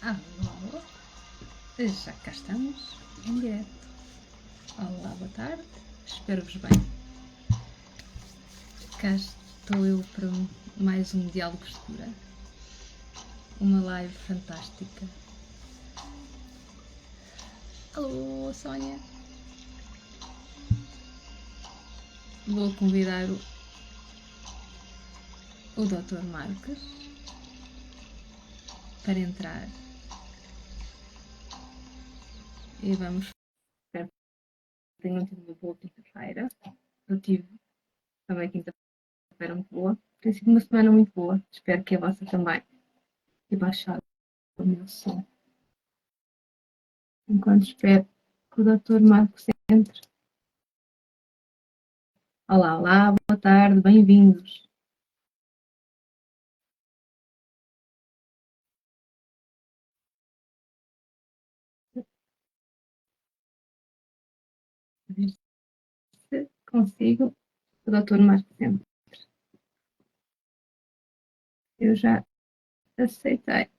Alô, já cá estamos em direto. Olá, boa tarde, espero-vos bem. Cá estou eu para mais um Diálogos de Cura, uma live fantástica. Alô, Sónia. Vou convidar o Dr. Marcos para entrar e vamos. Espero que tenham tido uma boa quinta-feira. Eu tive também quinta-feira muito boa. Tem sido uma semana muito boa. Espero que a vossa também. E baixar o meu som. Enquanto espero que o Dr. Marcos entre. Olá, olá, boa tarde, bem-vindos. Ver se consigo o Dr. Marcos entre. Eu já aceitei.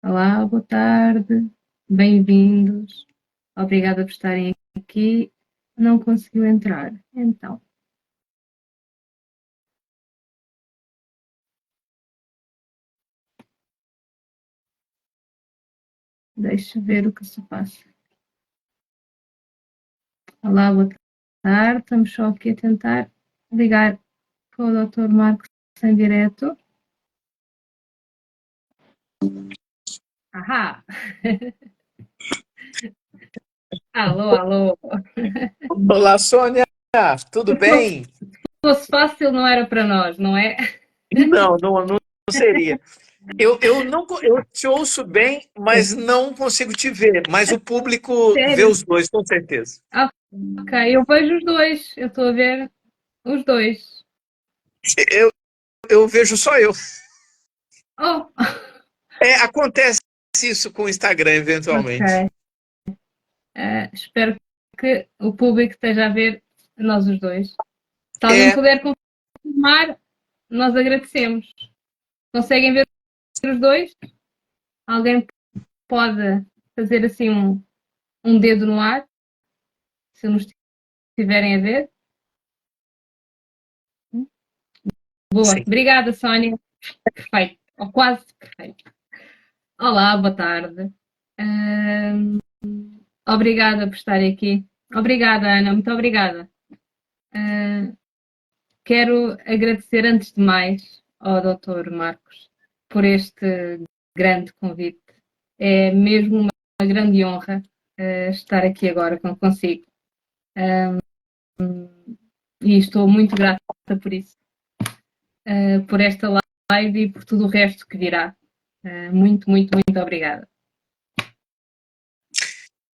Olá, boa tarde, bem-vindos. Obrigada por estarem aqui. Não conseguiu entrar, então. Deixa ver o que se passa. Olá, boa tarde. Estamos só aqui a tentar ligar com o Dr. Marcos em direto. Ahá! Alô, alô! Olá, Sônia, tudo bem? Se fosse fácil, não era para nós, não é? Não seria. Eu te ouço bem, mas não consigo te ver. Mas o público vê Sério? os dois, com certeza. Ok, eu vejo os dois. Eu estou a ver os dois. Eu, eu vejo só eu. Oh, Acontece isso com o Instagram, eventualmente. ok. Espero que o público esteja a ver nós os dois. Se alguém É, puder confirmar, nós agradecemos. Conseguem ver os dois? Alguém pode fazer assim um dedo no ar, se nos estiverem a ver? Boa. sim. Obrigada, Sónia. Perfeito. Ou quase perfeito. Olá, boa tarde. Ahm, Obrigada por estarem aqui. Obrigada, Ana. Muito obrigada. Quero agradecer antes de mais ao Dr. Marcos por este grande convite. É mesmo uma grande honra estar aqui agora consigo. E estou muito grata por isso, por esta live e por tudo o resto que virá. Muito, muito, muito obrigada.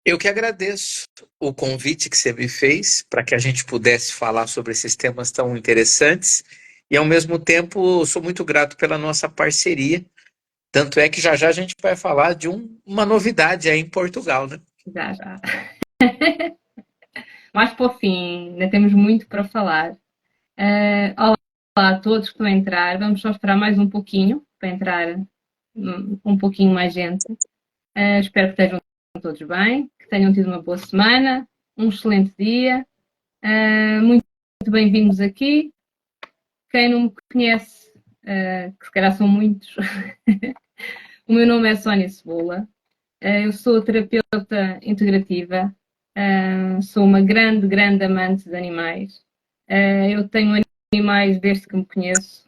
Eu que agradeço o convite que você me fez para que a gente pudesse falar sobre esses temas tão interessantes. E, ao mesmo tempo, sou muito grato pela nossa parceria. Tanto é que já já a gente vai falar de uma novidade aí em Portugal, né? Já, já. Mais para o fim, ainda temos muito para falar. Olá a todos que estão a entrar. Vamos só esperar mais um pouquinho para entrar um pouquinho mais gente. Espero que estejam todos bem, que tenham tido uma boa semana, um excelente dia. Muito bem-vindos aqui. Quem não me conhece, que se calhar são muitos, o meu nome é Sónia Cebola. Eu sou terapeuta integrativa. Sou uma grande, grande amante de animais. Eu tenho animais desde que me conheço.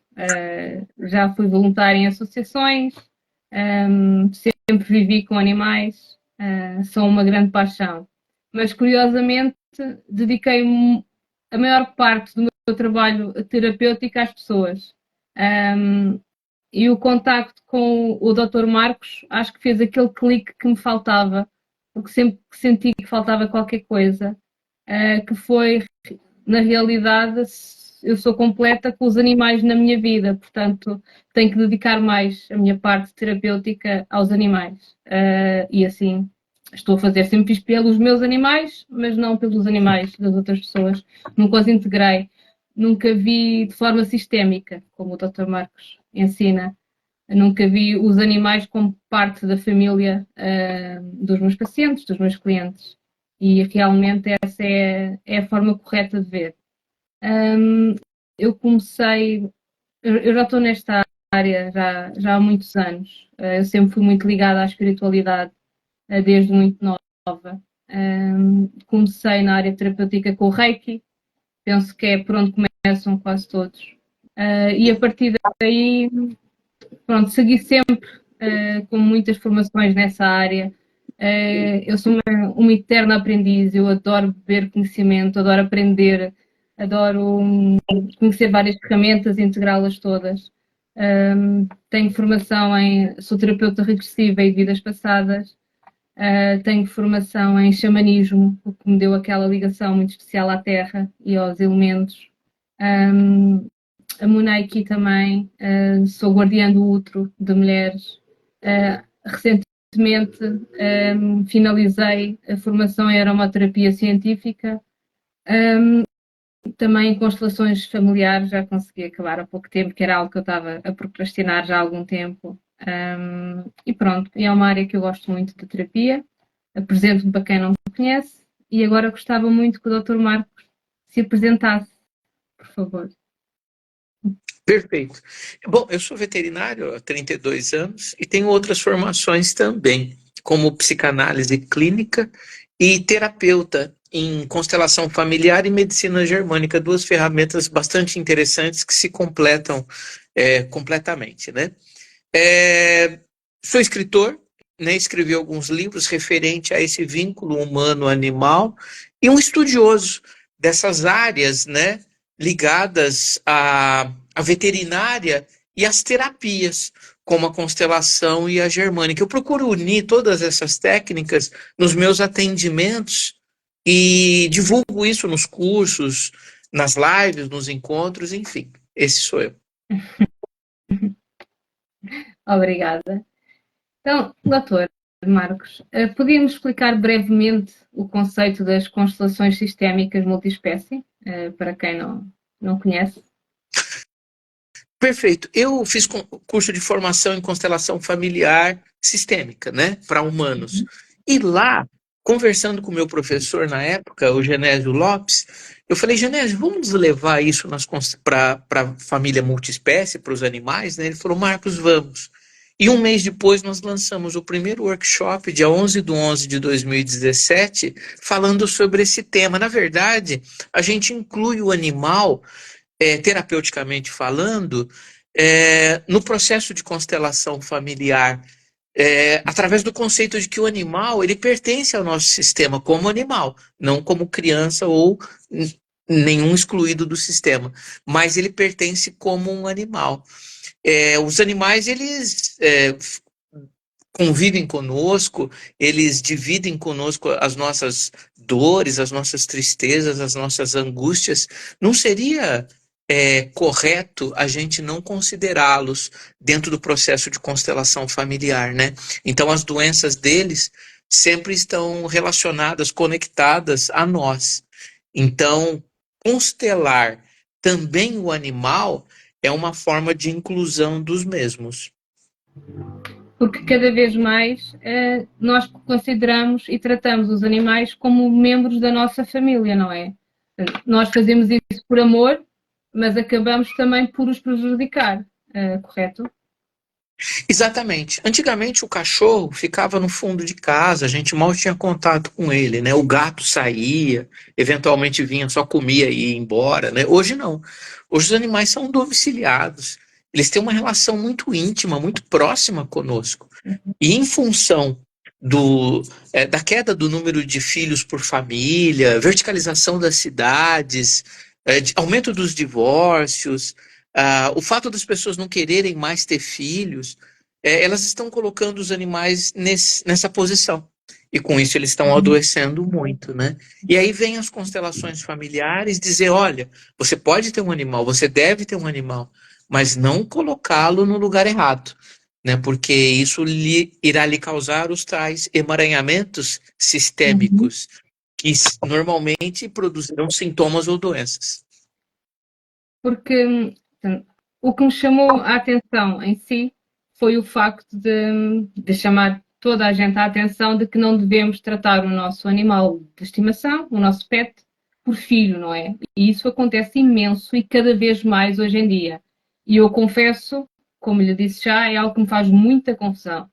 Já fui voluntária em associações. Sempre vivi com animais. São uma grande paixão. Mas, curiosamente, dediquei-me a maior parte do meu trabalho terapêutico às pessoas. E o contacto com o Dr. Marcos acho que fez aquele clique que me faltava, porque sempre senti que faltava qualquer coisa, que foi, na realidade, eu sou completa com os animais na minha vida, portanto tenho que dedicar mais a minha parte terapêutica aos animais. E assim estou a fazer, sempre fiz pelos meus animais, mas não pelos animais das outras pessoas. Nunca os integrei nunca vi de forma sistémica, como o Dr. Marcos ensina. Nunca vi os animais como parte da família dos meus pacientes, dos meus clientes. E realmente essa é a forma correta de ver. Eu comecei, eu já estou nesta área já há muitos anos. Eu sempre fui muito ligada à espiritualidade desde muito nova. Comecei na área terapêutica com o Reiki, penso que é por onde começam quase todos. E a partir daí, pronto, segui sempre com muitas formações nessa área. Eu sou uma eterna aprendiz, eu adoro beber conhecimento, adoro aprender, adoro conhecer várias ferramentas e integrá-las todas. Tenho formação sou terapeuta regressiva e de vidas passadas. Tenho formação em xamanismo, o que me deu aquela ligação muito especial à terra e aos elementos. A Munaiki também, sou guardiã do útero de mulheres. Recentemente finalizei a formação em aromaterapia científica. Também em constelações familiares já consegui acabar há pouco tempo, que era algo que eu estava a procrastinar já há algum tempo. E pronto, é uma área que eu gosto muito de terapia. Apresento-me para quem não me conhece e agora gostava muito que o Dr. Marcos se apresentasse, por favor. Perfeito. Bom, eu sou veterinário há 32 anos e tenho outras formações também, como psicanálise clínica e terapeuta em constelação familiar e medicina germânica, duas ferramentas bastante interessantes que se completam completamente, né? Sou escritor, né? Escrevi alguns livros referente a esse vínculo humano-animal e um estudioso dessas áreas, né? Ligadas à veterinária e às terapias, como a constelação e a germânica. Eu procuro unir todas essas técnicas nos meus atendimentos e divulgo isso nos cursos, nas lives, nos encontros, enfim. Esse sou eu. Obrigada. Então, doutor Marcos, podíamos explicar brevemente o conceito das constelações sistémicas multiespécie, para quem não conhece? Perfeito. Eu fiz curso de formação em constelação familiar sistêmica, né, para humanos. E lá, conversando com o meu professor na época, o Genésio Lopes, eu falei, Genésio, vamos levar isso para a família multiespécie, para os animais, né? Ele falou, Marcos, vamos. E um mês depois nós lançamos o primeiro workshop, dia 11/11 de 2017, falando sobre esse tema. Na verdade, a gente inclui o animal terapeuticamente falando, no processo de constelação familiar, através do conceito de que o animal ele pertence ao nosso sistema como animal, não como criança ou nenhum excluído do sistema, mas ele pertence como um animal. Os animais eles convivem conosco, eles dividem conosco as nossas dores, as nossas tristezas, as nossas angústias. Não seria correto a gente não considerá-los dentro do processo de constelação familiar, né? Então, as doenças deles sempre estão relacionadas, conectadas a nós. Então, constelar também o animal é uma forma de inclusão dos mesmos. Porque cada vez mais nós consideramos e tratamos os animais como membros da nossa família, não é? Nós fazemos isso por amor, mas acabamos também por os prejudicar, correto? Exatamente. Antigamente o cachorro ficava no fundo de casa, a gente mal tinha contato com ele, né? O gato saía, eventualmente vinha, só comia e ia embora, né? Hoje não. Hoje os animais são domiciliados. Eles têm uma relação muito íntima, muito próxima conosco. E em função da queda do número de filhos por família, verticalização das cidades, aumento dos divórcios, o fato das pessoas não quererem mais ter filhos, elas estão colocando os animais nessa posição. E com isso eles estão adoecendo muito, né? E aí vem as constelações familiares dizer, olha, você pode ter um animal, você deve ter um animal, mas não colocá-lo no lugar errado, né? Porque isso irá lhe causar os tais emaranhamentos sistêmicos, que normalmente produzirão sintomas ou doenças. Porque o que me chamou a atenção em si foi o facto de chamar toda a gente a atenção de que não devemos tratar o nosso animal de estimação, o nosso pet, por filho, não é? E isso acontece imenso e cada vez mais hoje em dia. E eu confesso, como lhe disse já, é algo que me faz muita confusão.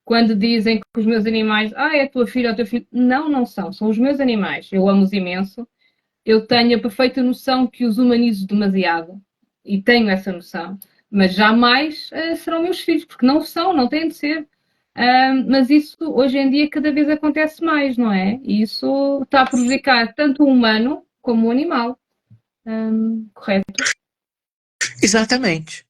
Quando dizem que os meus animais, é a tua filha ou o teu filho. Não, não são. São os meus animais. Eu amo-os imenso. Eu tenho a perfeita noção que os humanizo demasiado. E tenho essa noção. Mas jamais serão meus filhos, porque não são, não têm de ser. Mas isso hoje em dia cada vez acontece mais, não é? E isso está a prejudicar tanto o humano como o animal. Correto? Exatamente.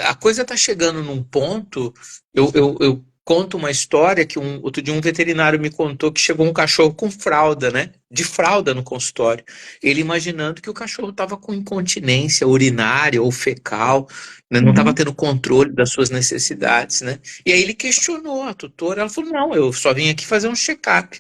A coisa está chegando num ponto. Eu conto uma história que outro dia um veterinário me contou que chegou um cachorro com fralda, né? De fralda no consultório. Ele imaginando que o cachorro estava com incontinência urinária ou fecal, né? Não estava tendo controle das suas necessidades, né? E aí ele questionou a tutora. Ela falou: Não, eu só vim aqui fazer um check-up.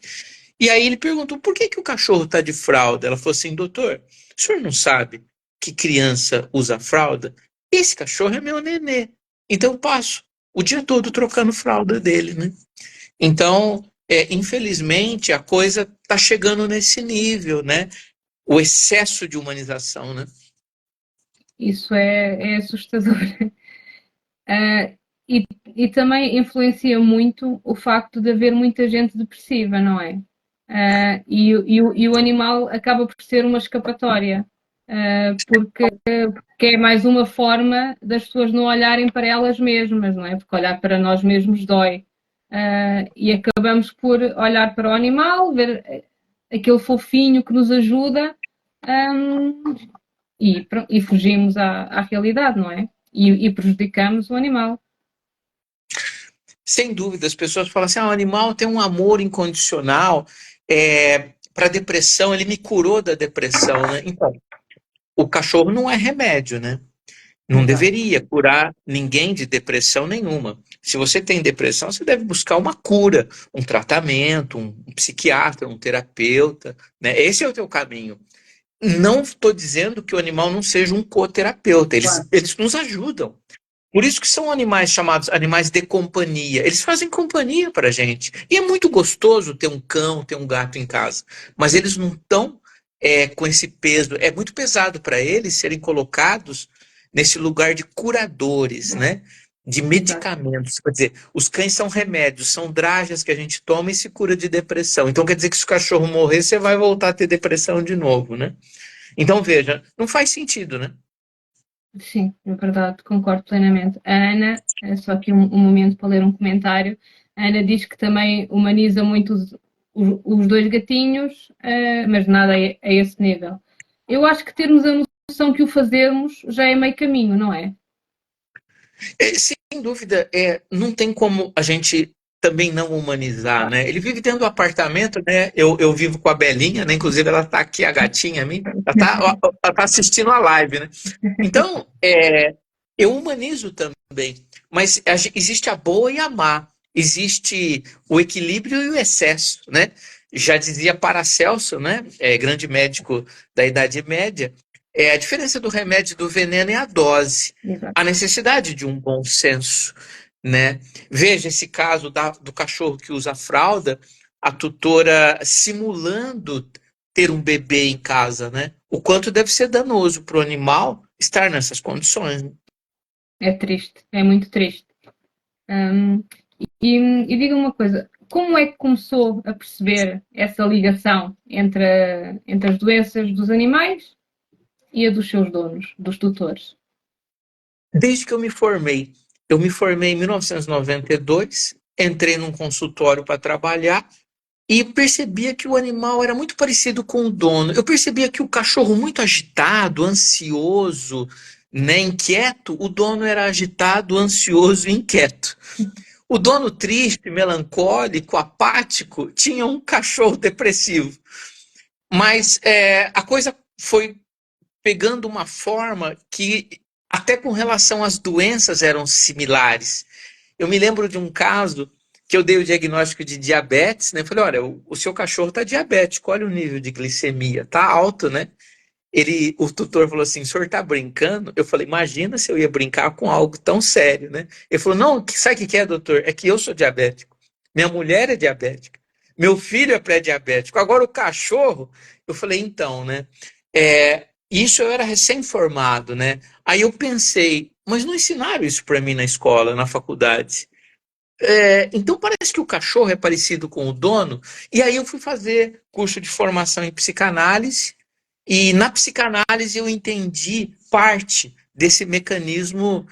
E aí ele perguntou: Por que o cachorro está de fralda? Ela falou assim: Doutor, o senhor não sabe que criança usa fralda? Esse cachorro é meu nenê. Então eu passo o dia todo trocando fralda dele, né? Então, infelizmente, a coisa está chegando nesse nível, né? O excesso de humanização, né? Isso é assustador. Uh, e, e também influencia muito o facto de haver muita gente depressiva, não é? E o animal acaba por ser uma escapatória, porque é mais uma forma das pessoas não olharem para elas mesmas, não é? Porque olhar para nós mesmos dói. E acabamos por olhar para o animal, ver aquele fofinho que nos ajuda, um, e fugimos à realidade, não é? E prejudicamos o animal. Sem dúvida, as pessoas falam assim: o animal tem um amor incondicional. Para depressão, ele me curou da depressão, né? Então, o cachorro não é remédio, né? Não Exato. deveria curar ninguém de depressão nenhuma. Se você tem depressão, você deve buscar uma cura, um tratamento, um psiquiatra, um terapeuta, né? Esse é o teu caminho. Não estou dizendo que o animal não seja um coterapeuta, Claro. eles nos ajudam. Por isso que são animais chamados animais de companhia. Eles fazem companhia para a gente. E é muito gostoso ter um cão, ter um gato em casa. Mas eles não estão com esse peso. É muito pesado para eles serem colocados nesse lugar de curadores, né? De Exato. medicamentos. Quer dizer, os cães são remédios, são dragas que a gente toma e se cura de depressão. Então quer dizer que se o cachorro morrer, você vai voltar a ter depressão de novo, né? Então veja, não faz sentido, né? Sim, é verdade, concordo plenamente. A Ana, é só aqui um momento para ler um comentário. A Ana diz que também humaniza muito os dois gatinhos, mas nada a esse nível. Eu acho que termos a noção que o fazemos já é meio caminho, não é? Sem dúvida, não tem como a gente também não humanizar, né? Ele vive dentro do apartamento, né? Eu vivo com a Belinha, né? Inclusive ela tá aqui, a gatinha minha, ela tá assistindo a live, né? Então, eu humanizo também, mas existe a boa e a má, existe o equilíbrio e o excesso, né? Já dizia Paracelso, né? Grande médico da Idade Média, a diferença do remédio e do veneno é a dose, Exato. a necessidade de um bom senso, né? Veja esse caso do cachorro que usa fralda, a tutora simulando ter um bebê em casa, né? O quanto deve ser danoso para o animal estar nessas condições, né? É triste, é muito triste. Um, e diga uma coisa, como é que começou a perceber essa ligação entre as doenças dos animais e a dos seus donos, dos tutores? Desde que eu me formei em 1992, entrei num consultório para trabalhar e percebia que o animal era muito parecido com o dono. Eu percebia que o cachorro muito agitado, ansioso, né, inquieto, o dono era agitado, ansioso e inquieto. O dono triste, melancólico, apático, tinha um cachorro depressivo. Mas a coisa foi pegando uma forma que, até com relação às doenças, eram similares. Eu me lembro de um caso que eu dei o diagnóstico de diabetes, né? Falei: olha, o seu cachorro está diabético, olha o nível de glicemia, está alto, né? o tutor falou assim, o senhor tá brincando? Eu falei, imagina se eu ia brincar com algo tão sério, né? Ele falou, não, sabe o que é, doutor? É que eu sou diabético, minha mulher é diabética, meu filho é pré-diabético, agora o cachorro... Eu falei, então, né? Isso eu era recém-formado, né? Aí eu pensei, mas não ensinaram isso para mim na escola, na faculdade. Então parece que o cachorro é parecido com o dono, e aí eu fui fazer curso de formação em psicanálise, e na psicanálise eu entendi parte desse mecanismo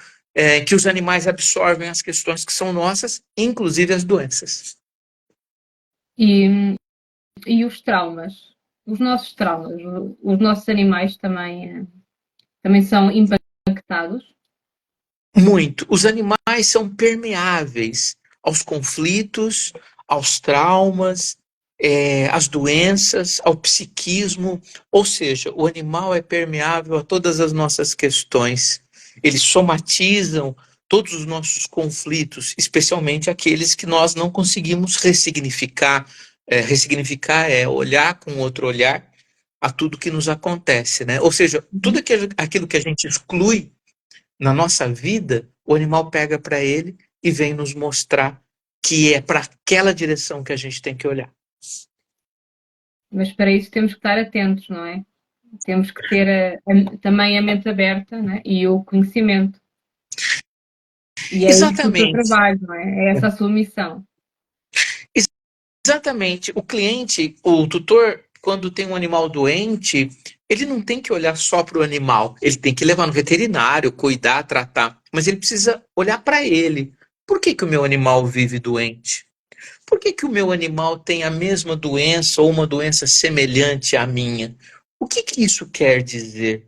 que os animais absorvem as questões que são nossas, inclusive as doenças. E, e os traumas, os nossos traumas, os nossos animais também são impactados. Muito. Os animais são permeáveis aos conflitos, aos traumas, às doenças, ao psiquismo. Ou seja, o animal é permeável a todas as nossas questões. Eles somatizam todos os nossos conflitos, especialmente aqueles que nós não conseguimos ressignificar. Ressignificar é olhar com outro olhar a tudo que nos acontece, né? Ou seja, tudo aquilo que a gente exclui na nossa vida, o animal pega para ele e vem nos mostrar que é para aquela direção que a gente tem que olhar. Mas para isso temos que estar atentos, não é? Temos que ter também a mente aberta, né? E o conhecimento. E é isso o teu Exatamente, trabalho, não é? É essa a sua missão. exatamente. O cliente, o tutor, quando tem um animal doente, ele não tem que olhar só para o animal. Ele tem que levar no veterinário, cuidar, tratar. Mas ele precisa olhar para ele. Por que que o meu animal vive doente? Por que que o meu animal tem a mesma doença ou uma doença semelhante à minha? O que que isso quer dizer?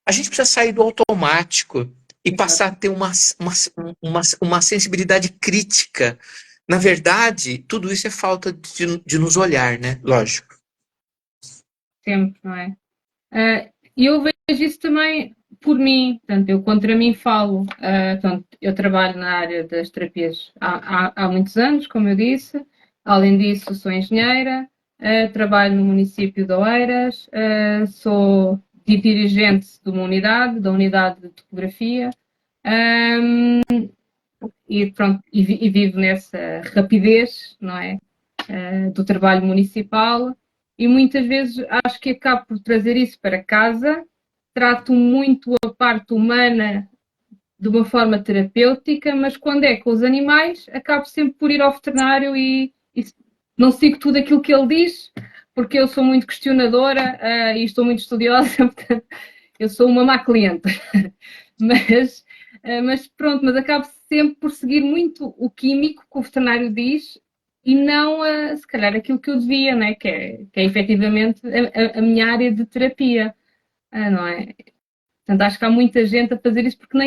A gente precisa sair do automático e Exato. passar a ter uma sensibilidade crítica. Na verdade, tudo isso é falta de nos olhar, né? Lógico. Sempre, não é? E eu vejo isso também por mim, portanto, eu contra mim falo. Portanto, eu trabalho na área das terapias há muitos anos, como eu disse. Além disso, sou engenheira, trabalho no município de Oeiras, sou dirigente de uma unidade, da unidade de topografia, e pronto, e vivo nessa rapidez, não é? Do trabalho municipal, e muitas vezes acho que acabo por trazer isso para casa, trato muito a parte humana de uma forma terapêutica, mas quando é com os animais, acabo sempre por ir ao veterinário e não sigo tudo aquilo que ele diz, porque eu sou muito questionadora e estou muito estudiosa, portanto, eu sou uma má cliente. mas, mas pronto, mas acabo sempre por seguir muito o químico que o veterinário diz e não, se calhar, aquilo que eu devia, né? Que é efetivamente a minha área de terapia, não é? Portanto, acho que há muita gente a fazer isso porque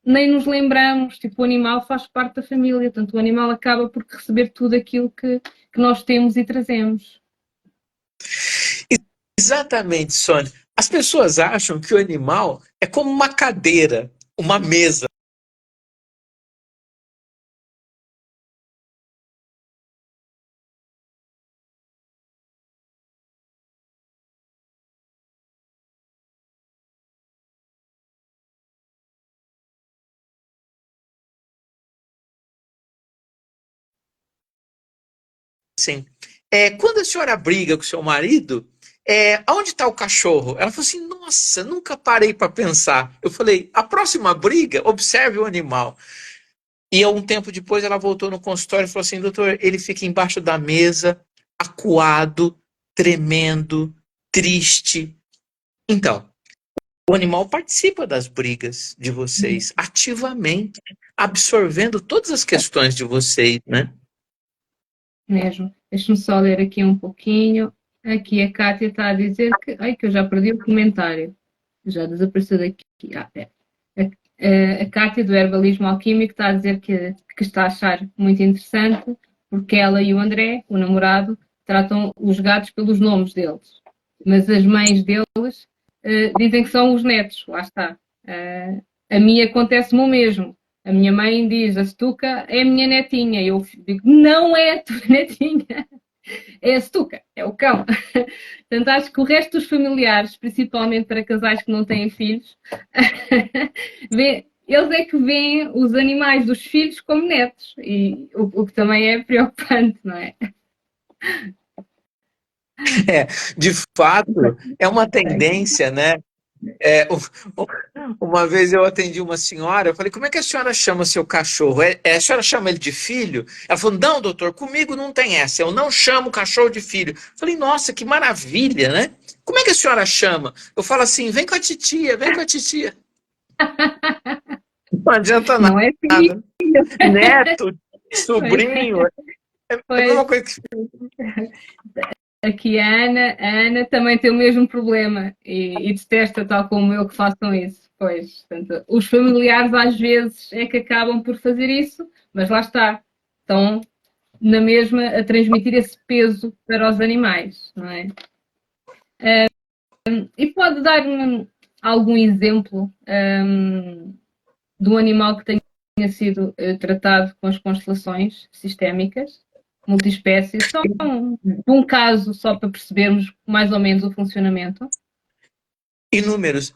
nem nos lembramos, tipo, o animal faz parte da família, portanto, o animal acaba por receber tudo aquilo que nós temos e trazemos. Exatamente, Sônia. As pessoas acham que o animal é como uma cadeira, uma mesa. Assim, quando a senhora briga com seu marido, aonde está o cachorro? Ela falou assim: nossa, nunca parei para pensar. Eu falei: a próxima briga, observe o animal. E um tempo depois ela voltou no consultório e falou assim: doutor, ele fica embaixo da mesa, acuado, tremendo, triste. Então, o animal participa das brigas de vocês, ativamente, absorvendo todas as questões de vocês, né? Mesmo. Deixa-me só ler aqui um pouquinho. Aqui a Kátia está a dizer que. Ai, que eu já perdi o comentário. Já desapareceu daqui. A Kátia do Herbalismo Alquímico está a dizer que está a achar muito interessante porque ela e o André, o namorado, tratam os gatos pelos nomes deles. Mas as mães deles dizem que são os netos. Lá está. A mim acontece-me o mesmo. A minha mãe diz, a Stuka é a minha netinha. E eu digo, não é a tua netinha. É a Stuka, é o cão. Portanto, acho que o resto dos familiares, principalmente para casais que não têm filhos, eles é que veem os animais dos filhos como netos, e o que também é preocupante, não é? É, de fato, é uma tendência, né? É, uma vez eu atendi uma senhora, eu falei, como é que a senhora chama seu cachorro? A senhora chama ele de filho? Ela falou, não, doutor, comigo não tem essa, eu não chamo cachorro de filho. Eu falei, nossa, que maravilha, né? Como é que a senhora chama? Eu falo assim, vem com a titia, vem com a titia. Não adianta Não é filho, nada. Neto, sobrinho, é a mesma pois. coisa que Aqui a Ana também tem o mesmo problema e detesta, tal como eu, que façam isso. Pois, portanto, os familiares às vezes é que acabam por fazer isso, mas lá está, estão na mesma a transmitir esse peso para os animais, não é? E pode dar algum exemplo de um animal que tenha sido tratado com as constelações sistémicas, multiespécie, só um caso, só para percebermos mais ou menos o funcionamento. inúmeros.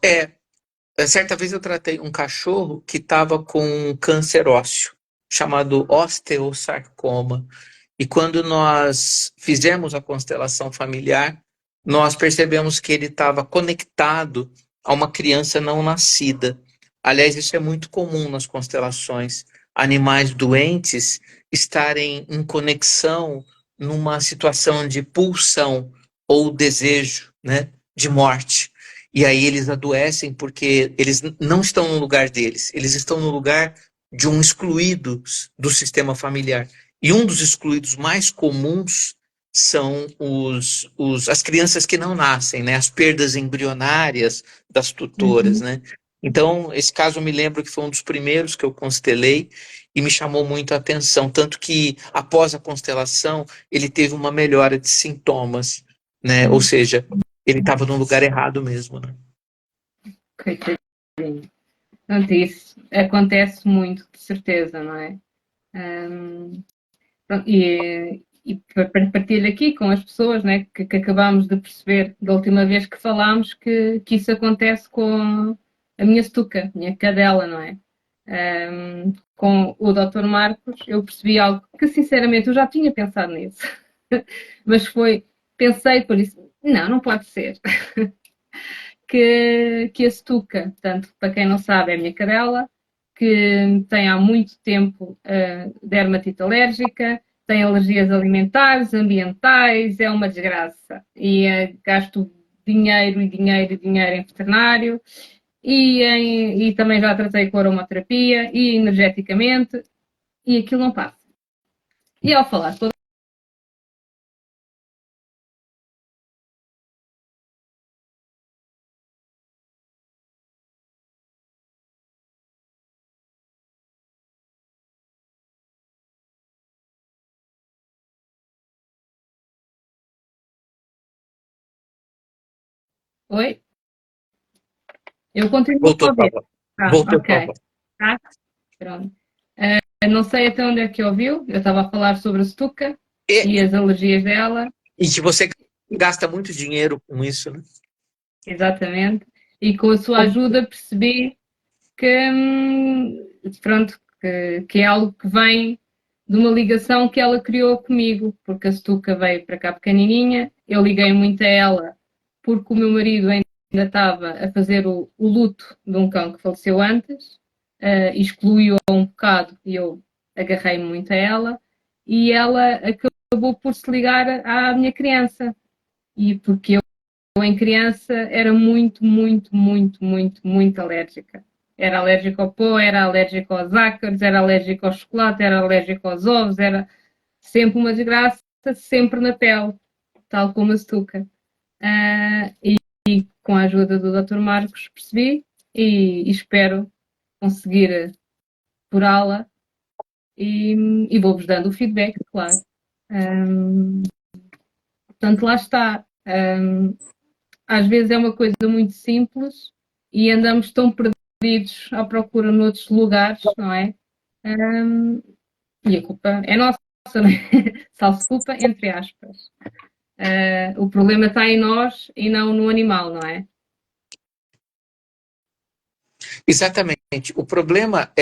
Certa vez eu tratei um cachorro que estava com um câncer ósseo, chamado osteosarcoma. E quando nós fizemos a constelação familiar, nós percebemos que ele estava conectado a uma criança não nascida. Aliás, isso é muito comum nas constelações. Animais doentes estarem em conexão numa situação de pulsão ou desejo, né, de morte. E aí eles adoecem porque eles não estão no lugar deles, eles estão no lugar de um excluído do sistema familiar. E um dos excluídos mais comuns são as crianças que não nascem, né? As perdas embrionárias das tutoras, Uhum. né? Então, esse caso eu me lembro que foi um dos primeiros que eu constelei e me chamou muito a atenção, tanto que após a constelação ele teve uma melhora de sintomas, né? Ou seja, ele estava no lugar errado mesmo, né? Coitadinho. Portanto, isso acontece muito, de certeza, não é? Um, e partilho aqui com as pessoas, né, que acabámos de perceber da última vez que falámos que isso acontece com a minha Stuka, a minha cadela, não é? Com o Dr. Marcos, eu percebi algo que sinceramente eu já tinha pensado nisso, mas pensei por isso, não pode ser. Que a Stuka, portanto, para quem não sabe, é a minha cadela, que tem há muito tempo dermatite alérgica, tem alergias alimentares, ambientais, é uma desgraça. E gasto dinheiro e dinheiro e dinheiro em veterinário e também já tratei com aromaterapia e energeticamente e aquilo não passa. E ao falar com Oi, eu continuo a Voltou tua ouvir. voz. Ah, Voltou tua ok. voz. Tá, pronto. Não sei até onde é que ouviu. Eu estava a falar sobre a Stuka e E, as alergias dela, e que você gasta muito dinheiro com isso, né? exatamente. E com a sua ajuda percebi que, pronto, que é algo que vem de uma ligação que ela criou comigo, porque a Stuka veio para cá pequenininha, eu liguei muito a ela porque o meu marido ainda estava a fazer o luto de um cão que faleceu antes, excluiu-a um bocado e eu agarrei muito a ela, e ela acabou por se ligar à minha criança, e porque eu em criança era muito, muito, muito, muito, muito alérgica. Era alérgica ao pó, era alérgica aos ácaros, era alérgica ao chocolate, era alérgica aos ovos, era sempre uma desgraça, sempre na pele, tal como a Stuka. E com a ajuda do Dr. Marcos percebi e espero conseguir curá-la e vou-vos dando o feedback, claro. Um, Portanto, lá está. Às vezes é uma coisa muito simples e andamos tão perdidos à procura noutros lugares, não é? E a culpa é nossa. né? Salve culpa, entre aspas. O problema está em nós e não no animal, não é? Exatamente. O problema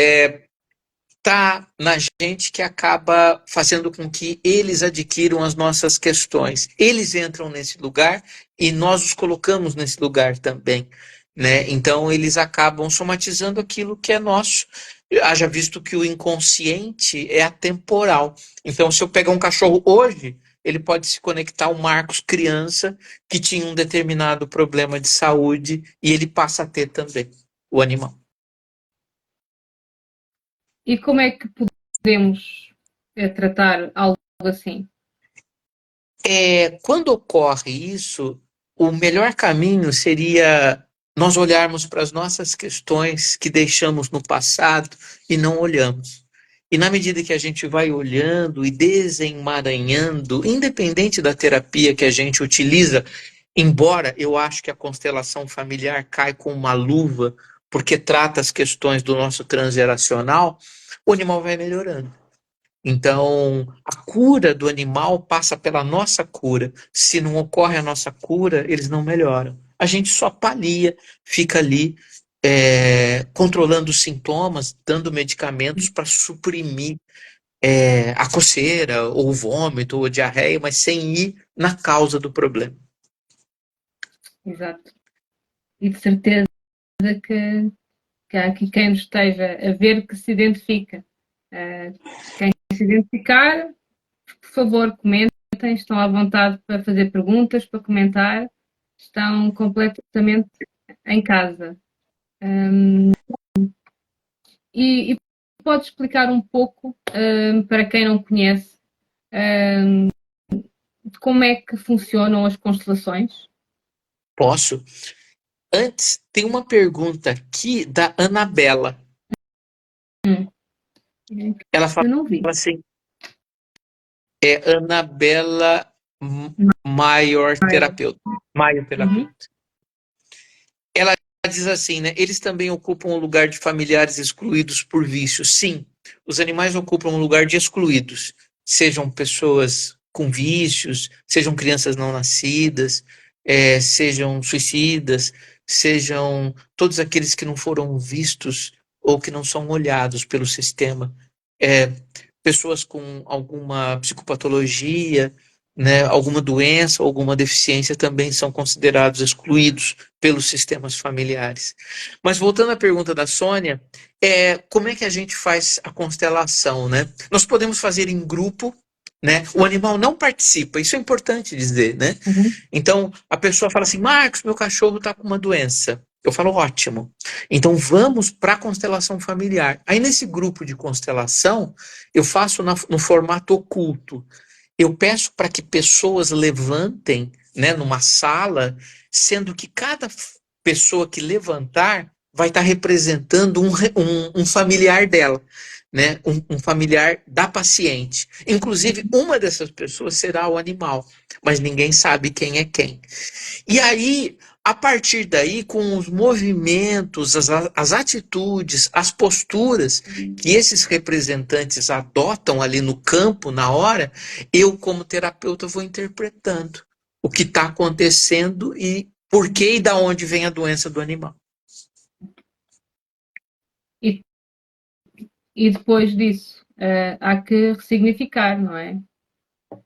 tá na gente que acaba fazendo com que eles adquiram as nossas questões. Eles entram nesse lugar e nós os colocamos nesse lugar também, né? Então eles acabam somatizando aquilo que é nosso. Haja visto que o inconsciente é atemporal. Então, se eu pegar um cachorro hoje, ele pode se conectar ao Marcos criança que tinha um determinado problema de saúde e ele passa a ter também o animal. E como é que podemos tratar algo assim? Quando ocorre isso, o melhor caminho seria nós olharmos para as nossas questões que deixamos no passado e não olhamos. E na medida que a gente vai olhando e desemaranhando, independente da terapia que a gente utiliza, embora eu acho que a constelação familiar cai com uma luva, porque trata as questões do nosso transgeracional, o animal vai melhorando. Então, a cura do animal passa pela nossa cura. Se não ocorre a nossa cura, eles não melhoram. A gente só palia, fica ali controlando os sintomas, dando medicamentos para suprimir a coceira, ou o vômito, ou a diarreia, mas sem ir na causa do problema. Exato. E de certeza que há aqui quem nos esteja a ver que se identifica. Quem se identificar, por favor, comentem, estão à vontade para fazer perguntas, para comentar, estão completamente em casa. E pode explicar um pouco, para quem não conhece, de como é que funcionam as constelações? Posso? Antes, tem uma pergunta aqui da Anabela. Ela fala Eu não vi. assim, Anabela Maior Terapeuta. Maior Uhum. Terapeuta. Ela diz assim, né? Eles também ocupam o lugar de familiares excluídos por vícios. Sim, os animais ocupam um lugar de excluídos. Sejam pessoas com vícios, sejam crianças não nascidas, sejam suicidas, sejam todos aqueles que não foram vistos ou que não são olhados pelo sistema. É, pessoas com alguma psicopatologia, né, alguma doença, alguma deficiência também são considerados excluídos pelos sistemas familiares. Mas voltando à pergunta da Sônia, como é que a gente faz a constelação, né? Nós podemos fazer em grupo, né? O animal não participa, isso é importante dizer, né? Uhum. Então a pessoa fala assim, Marcos, meu cachorro está com uma doença. Eu falo, ótimo. Então vamos para a constelação familiar. Aí nesse grupo de constelação, eu faço no formato oculto. Eu peço para que pessoas levantem, né, numa sala, sendo que cada pessoa que levantar vai estar representando um familiar dela, né, um familiar da paciente. Inclusive, uma dessas pessoas será o animal, mas ninguém sabe quem é quem. E aí, a partir daí, com os movimentos, as atitudes, as posturas que esses representantes adotam ali no campo, na hora, eu, como terapeuta, vou interpretando o que está acontecendo e por que e da onde vem a doença do animal. E, e depois disso, há que ressignificar, não é?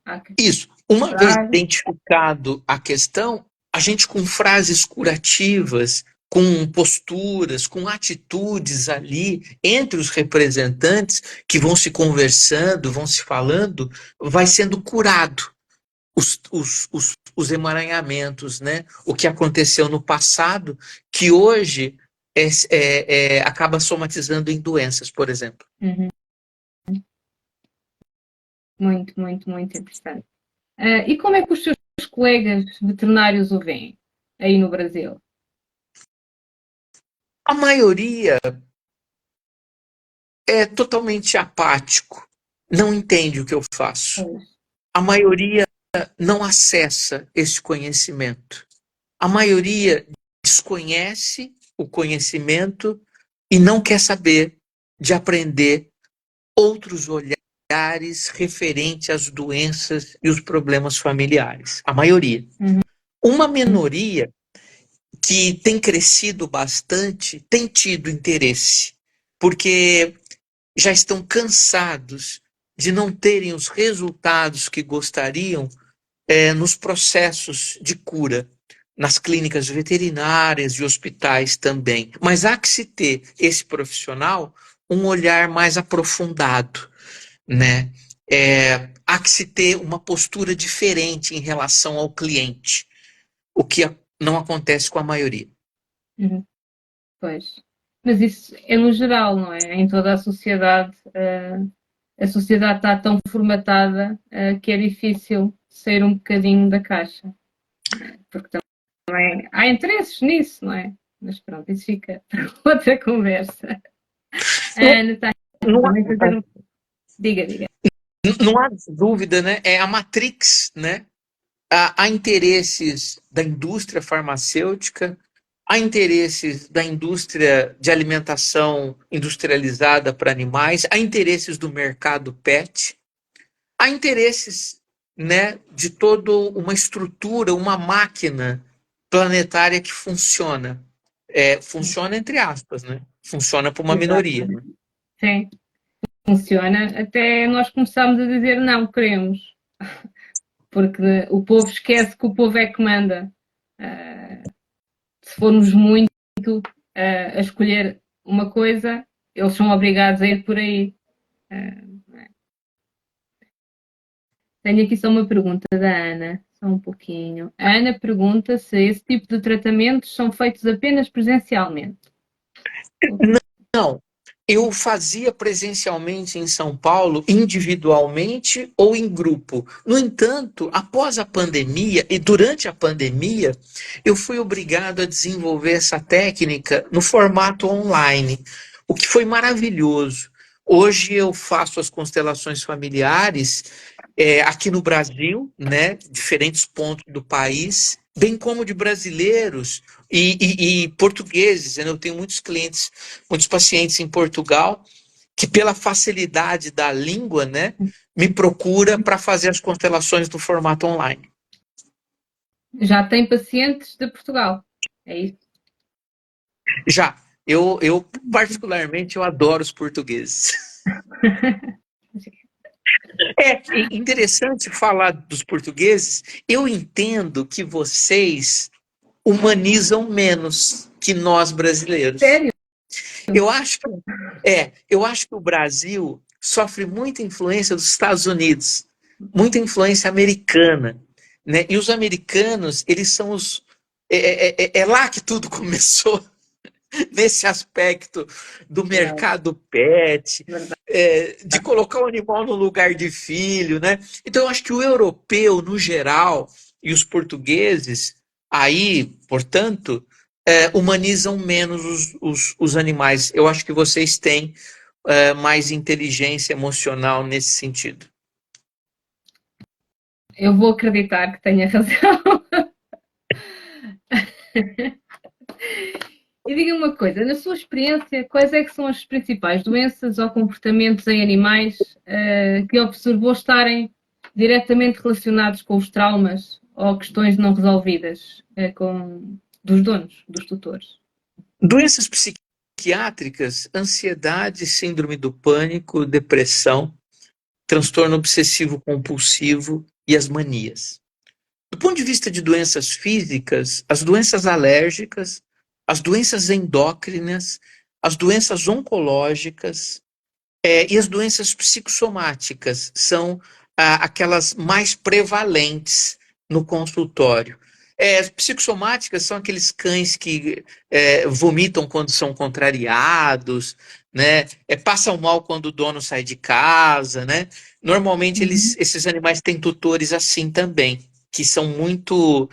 Há que Isso. Uma vez mudar. identificado a questão, a gente com frases curativas, com posturas, com atitudes ali entre os representantes que vão se conversando, vão se falando, vai sendo curado os emaranhamentos, né? O que aconteceu no passado, que hoje acaba somatizando em doenças, por exemplo. Uhum. Muito, muito, muito interessante. E como é que os seus colegas veterinários o veem aí no Brasil? A maioria é totalmente apático, não entende o que eu faço. A maioria não acessa esse conhecimento. A maioria desconhece o conhecimento e não quer saber de aprender outros olhares referente às doenças e os problemas familiares. A maioria. Uhum. Uma minoria que tem crescido bastante tem tido interesse, porque já estão cansados de não terem os resultados que gostariam nos processos de cura, nas clínicas veterinárias e hospitais também. Mas há que se ter esse profissional um olhar mais aprofundado, né? Há que se ter uma postura diferente em relação ao cliente, o que não acontece com a maioria. Uhum. Pois. Mas isso é no geral, não é? Em toda a sociedade está tão formatada que é difícil sair um bocadinho da caixa. Porque também há interesses nisso, não é? Mas pronto, isso fica para outra conversa. A Ana está Não, também fazer um. Diga, diga. não há dúvida, né? É a Matrix, né? Há interesses da indústria farmacêutica, há interesses da indústria de alimentação industrializada para animais, há interesses do mercado pet, há interesses, né, de toda uma estrutura, uma máquina planetária que funciona. Funciona entre aspas, né? Funciona para uma minoria. Exato. Sim, funciona. Até nós começamos a dizer não, queremos. Porque o povo esquece que o povo é que manda. Se formos muito a escolher uma coisa, eles são obrigados a ir por aí. Tenho aqui só uma pergunta da Ana, só um pouquinho. A Ana pergunta se esse tipo de tratamentos são feitos apenas presencialmente. Não, eu fazia presencialmente em São Paulo, individualmente ou em grupo. No entanto, após a pandemia e durante a pandemia, eu fui obrigado a desenvolver essa técnica no formato online, o que foi maravilhoso. Hoje eu faço as constelações familiares aqui no Brasil, né, diferentes pontos do país, bem como de brasileiros e portugueses. Né? Eu tenho muitos clientes, muitos pacientes em Portugal que, pela facilidade da língua, né, me procura para fazer as constelações no formato online. Já tem pacientes de Portugal, é isso? Já, eu particularmente eu adoro os portugueses. É interessante falar dos portugueses. Eu entendo que vocês humanizam menos que nós brasileiros. Sério? Eu acho que, eu acho que o Brasil sofre muita influência dos Estados Unidos, muita influência americana, né? E os americanos, eles são os. É lá que tudo começou, nesse aspecto do Verdade, mercado pet, verdade. de colocar o animal no lugar de filho, né? Então, eu acho que o europeu, no geral, e os portugueses, aí, portanto, humanizam menos os animais. Eu acho que vocês têm mais inteligência emocional nesse sentido. Eu vou acreditar que tenha razão. E diga uma coisa, na sua experiência, quais é que são as principais doenças ou comportamentos em animais que observou estarem diretamente relacionados com os traumas ou questões não resolvidas dos donos, dos tutores? Doenças psiquiátricas, ansiedade, síndrome do pânico, depressão, transtorno obsessivo compulsivo e as manias. Do ponto de vista de doenças físicas, as doenças alérgicas, as doenças endócrinas, as doenças oncológicas e as doenças psicossomáticas são aquelas mais prevalentes no consultório. As psicossomáticas são aqueles cães que vomitam quando são contrariados, né? Passam mal quando o dono sai de casa, né? Normalmente Uhum. esses animais têm tutores assim também, que são muito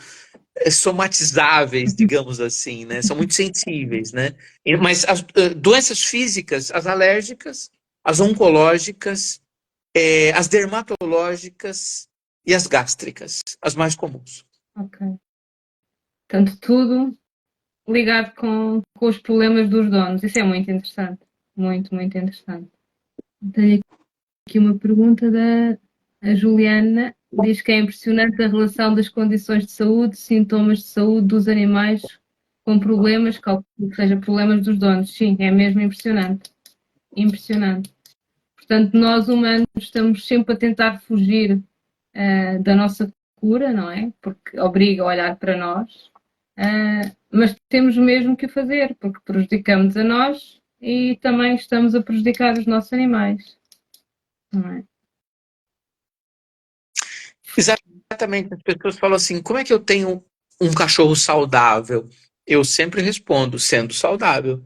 somatizáveis, digamos assim, né? São muito sensíveis, né? Mas as doenças físicas, as alérgicas, as oncológicas, as dermatológicas e as gástricas, as mais comuns. Ok. Portanto, tudo ligado com os problemas dos donos. Isso é muito interessante. Muito, muito interessante. aqui uma pergunta da a Juliana. Diz que é impressionante a relação das condições de saúde, sintomas de saúde dos animais com problemas, ou seja, problemas dos donos. Sim, é mesmo impressionante. Impressionante. Portanto, nós humanos estamos sempre a tentar fugir da nossa cura, não é? Porque obriga a olhar para nós. Mas temos mesmo que o fazer, porque prejudicamos a nós e também estamos a prejudicar os nossos animais, não é? Exatamente. As pessoas falam assim: como é que eu tenho um cachorro saudável? Eu sempre respondo: sendo saudável.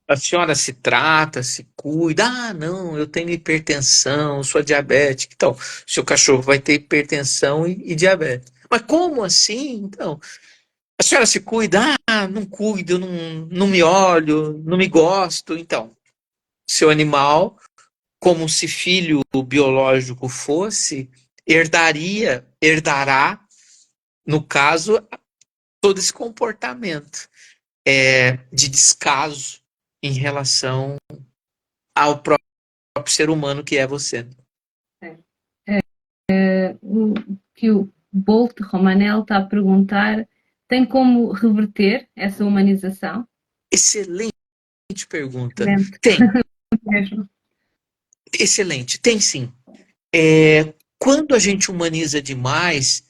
A senhora se trata, se cuida. Ah, não, eu tenho hipertensão, sou diabética. Então, seu cachorro vai ter hipertensão e diabetes. Mas como assim? Então, a senhora se cuida? Ah, não cuido, não me olho, não me gosto. Então, seu animal, como se filho biológico fosse, herdará, no caso, todo esse comportamento de descaso em relação ao próprio ser humano que é você. O que o Bolt Romanel está a perguntar: tem como reverter essa humanização? Excelente pergunta. Excelente. Tem, Mesmo. excelente, tem sim. Quando a gente humaniza demais,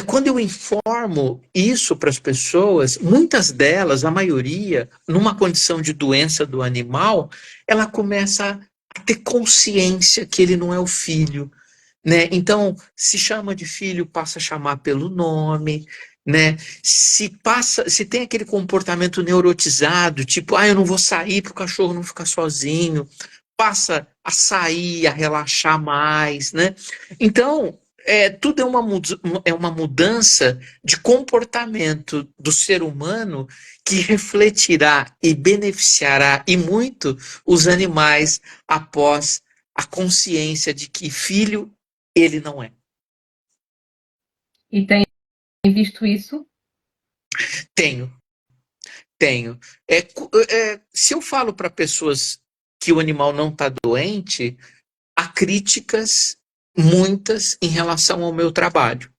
quando eu informo isso para as pessoas, muitas delas, a maioria, numa condição de doença do animal, ela começa a ter consciência que ele não é o filho, né? Então, se chama de filho, passa a chamar pelo nome, né? Se tem aquele comportamento neurotizado, tipo, eu não vou sair para o cachorro não ficar sozinho, passa a sair, a relaxar mais, né? Então, tudo é uma mudança de comportamento do ser humano que refletirá e beneficiará e muito os animais após a consciência de que filho ele não é. E tem visto isso? Tenho, tenho. Se eu falo para pessoas que o animal não está doente, há críticas, muitas, em relação ao meu trabalho.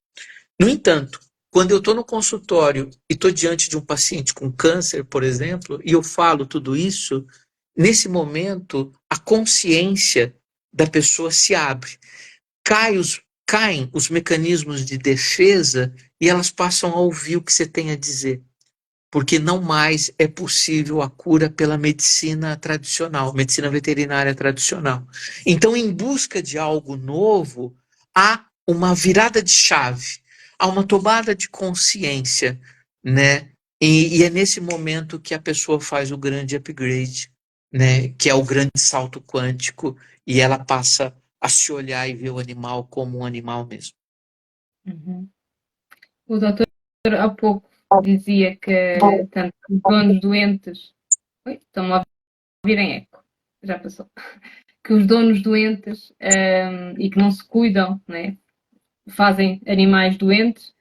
No entanto, quando eu estou no consultório e estou diante de um paciente com câncer, por exemplo, e eu falo tudo isso, nesse momento a consciência da pessoa se abre. Caem os mecanismos de defesa e elas passam a ouvir o que você tem a dizer. Porque não mais é possível a cura pela medicina tradicional, medicina veterinária tradicional. Então, em busca de algo novo, há uma virada de chave, há uma tomada de consciência, né? E é nesse momento que a pessoa faz o grande upgrade, né? Que é o grande salto quântico, e ela passa a se olhar e ver o animal como um animal mesmo. Uhum. O doutor há pouco dizia que tanto os donos doentes. Oi, estão a ouvir em eco, já passou. Que os donos doentes e que não se cuidam, né? Fazem animais doentes,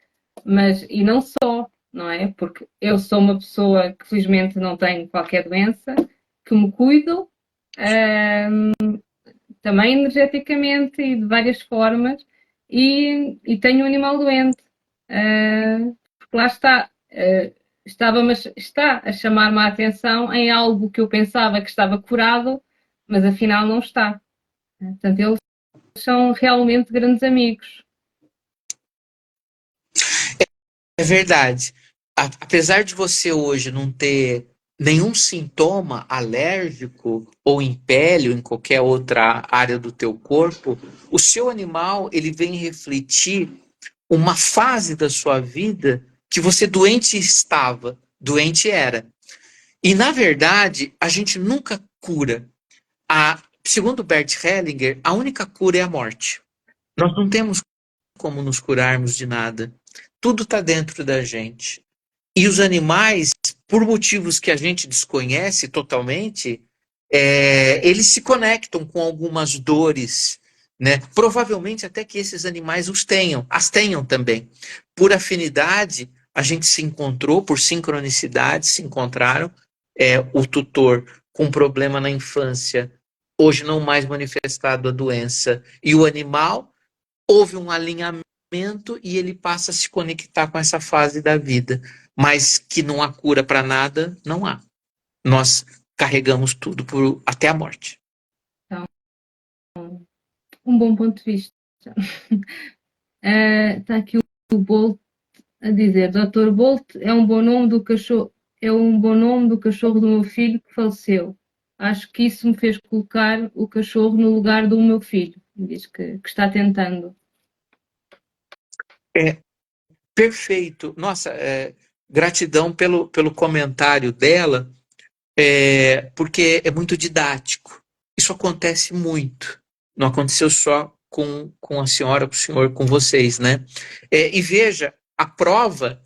mas e não só, não é? Porque eu sou uma pessoa que felizmente não tenho qualquer doença, que me cuido também energeticamente e de várias formas, e tenho um animal doente. Porque lá está, mas está a chamar-me a atenção em algo que eu pensava que estava curado, mas afinal não está. Portanto, eles são realmente grandes amigos. É verdade. Apesar de você hoje não ter nenhum sintoma alérgico ou em pele ou em qualquer outra área do teu corpo, o seu animal ele vem refletir uma fase da sua vida que você doente estava, doente era. E na verdade, a gente nunca cura. Segundo Bert Hellinger, a única cura é a morte. Nós não temos como nos curarmos de nada. Tudo está dentro da gente. E os animais, por motivos que a gente desconhece totalmente, eles se conectam com algumas dores, né? Provavelmente até que esses animais as tenham também. Por afinidade, a gente se encontrou, por sincronicidade, se encontraram. O tutor com um problema na infância hoje não mais manifestado a doença. E o animal, houve um alinhamento e ele passa a se conectar com essa fase da vida. Mas que não há cura para nada, não há. Nós carregamos tudo até a morte. Então, um bom ponto de vista. Está aqui o Bolt a dizer: Dr. Bolt é um bom nome do cachorro, é um bom nome do cachorro do meu filho que faleceu. Acho que isso me fez colocar o cachorro no lugar do meu filho. Diz que está tentando. É perfeito. Nossa, gratidão pelo comentário dela, porque é muito didático. Isso acontece muito. Não aconteceu só com a senhora, com o senhor, com vocês, né? E veja, a prova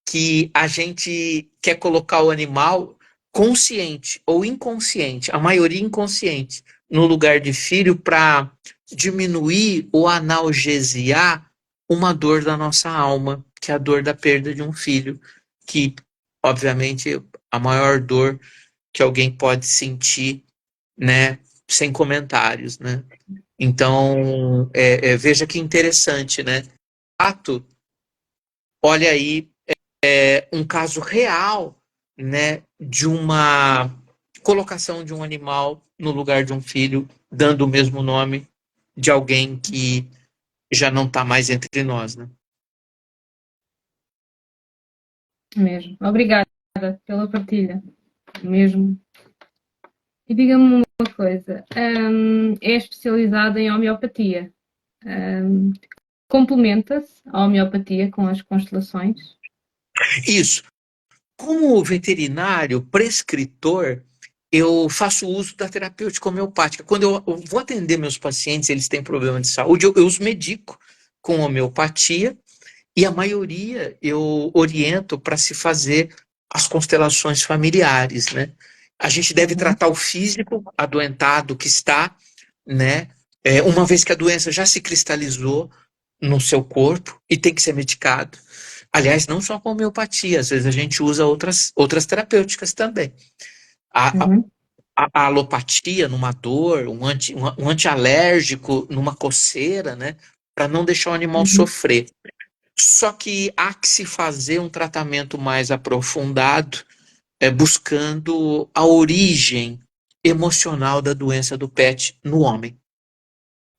que a gente quer colocar o animal consciente ou inconsciente, a maioria inconsciente, no lugar de filho para diminuir ou analgesiar uma dor da nossa alma, que é a dor da perda de um filho, que, obviamente, a maior dor que alguém pode sentir, né, sem comentários, né? Então, veja que interessante, né? Fato, olha aí um caso real, né, de uma colocação de um animal no lugar de um filho, dando o mesmo nome de alguém que já não está mais entre nós, né? Mesmo. Obrigada pela partilha. Mesmo. E diga-me uma coisa: é especializada em homeopatia. Hum, complementa-se a homeopatia com as constelações? Isso. Como veterinário, prescritor, eu faço uso da terapêutica homeopática. Quando eu vou atender meus pacientes, eles têm problema de saúde, eu os medico com homeopatia e a maioria eu oriento para se fazer as constelações familiares, né? A gente deve tratar o físico adoentado que está, né? Uma vez que a doença já se cristalizou no seu corpo e tem que ser medicado. Aliás, não só com homeopatia, às vezes a gente usa outras terapêuticas também. A, a, Uhum. a alopatia numa dor, um antialérgico numa coceira, né? Para não deixar o animal Uhum. sofrer. Só que há que se fazer um tratamento mais aprofundado, buscando a origem emocional da doença do pet no homem.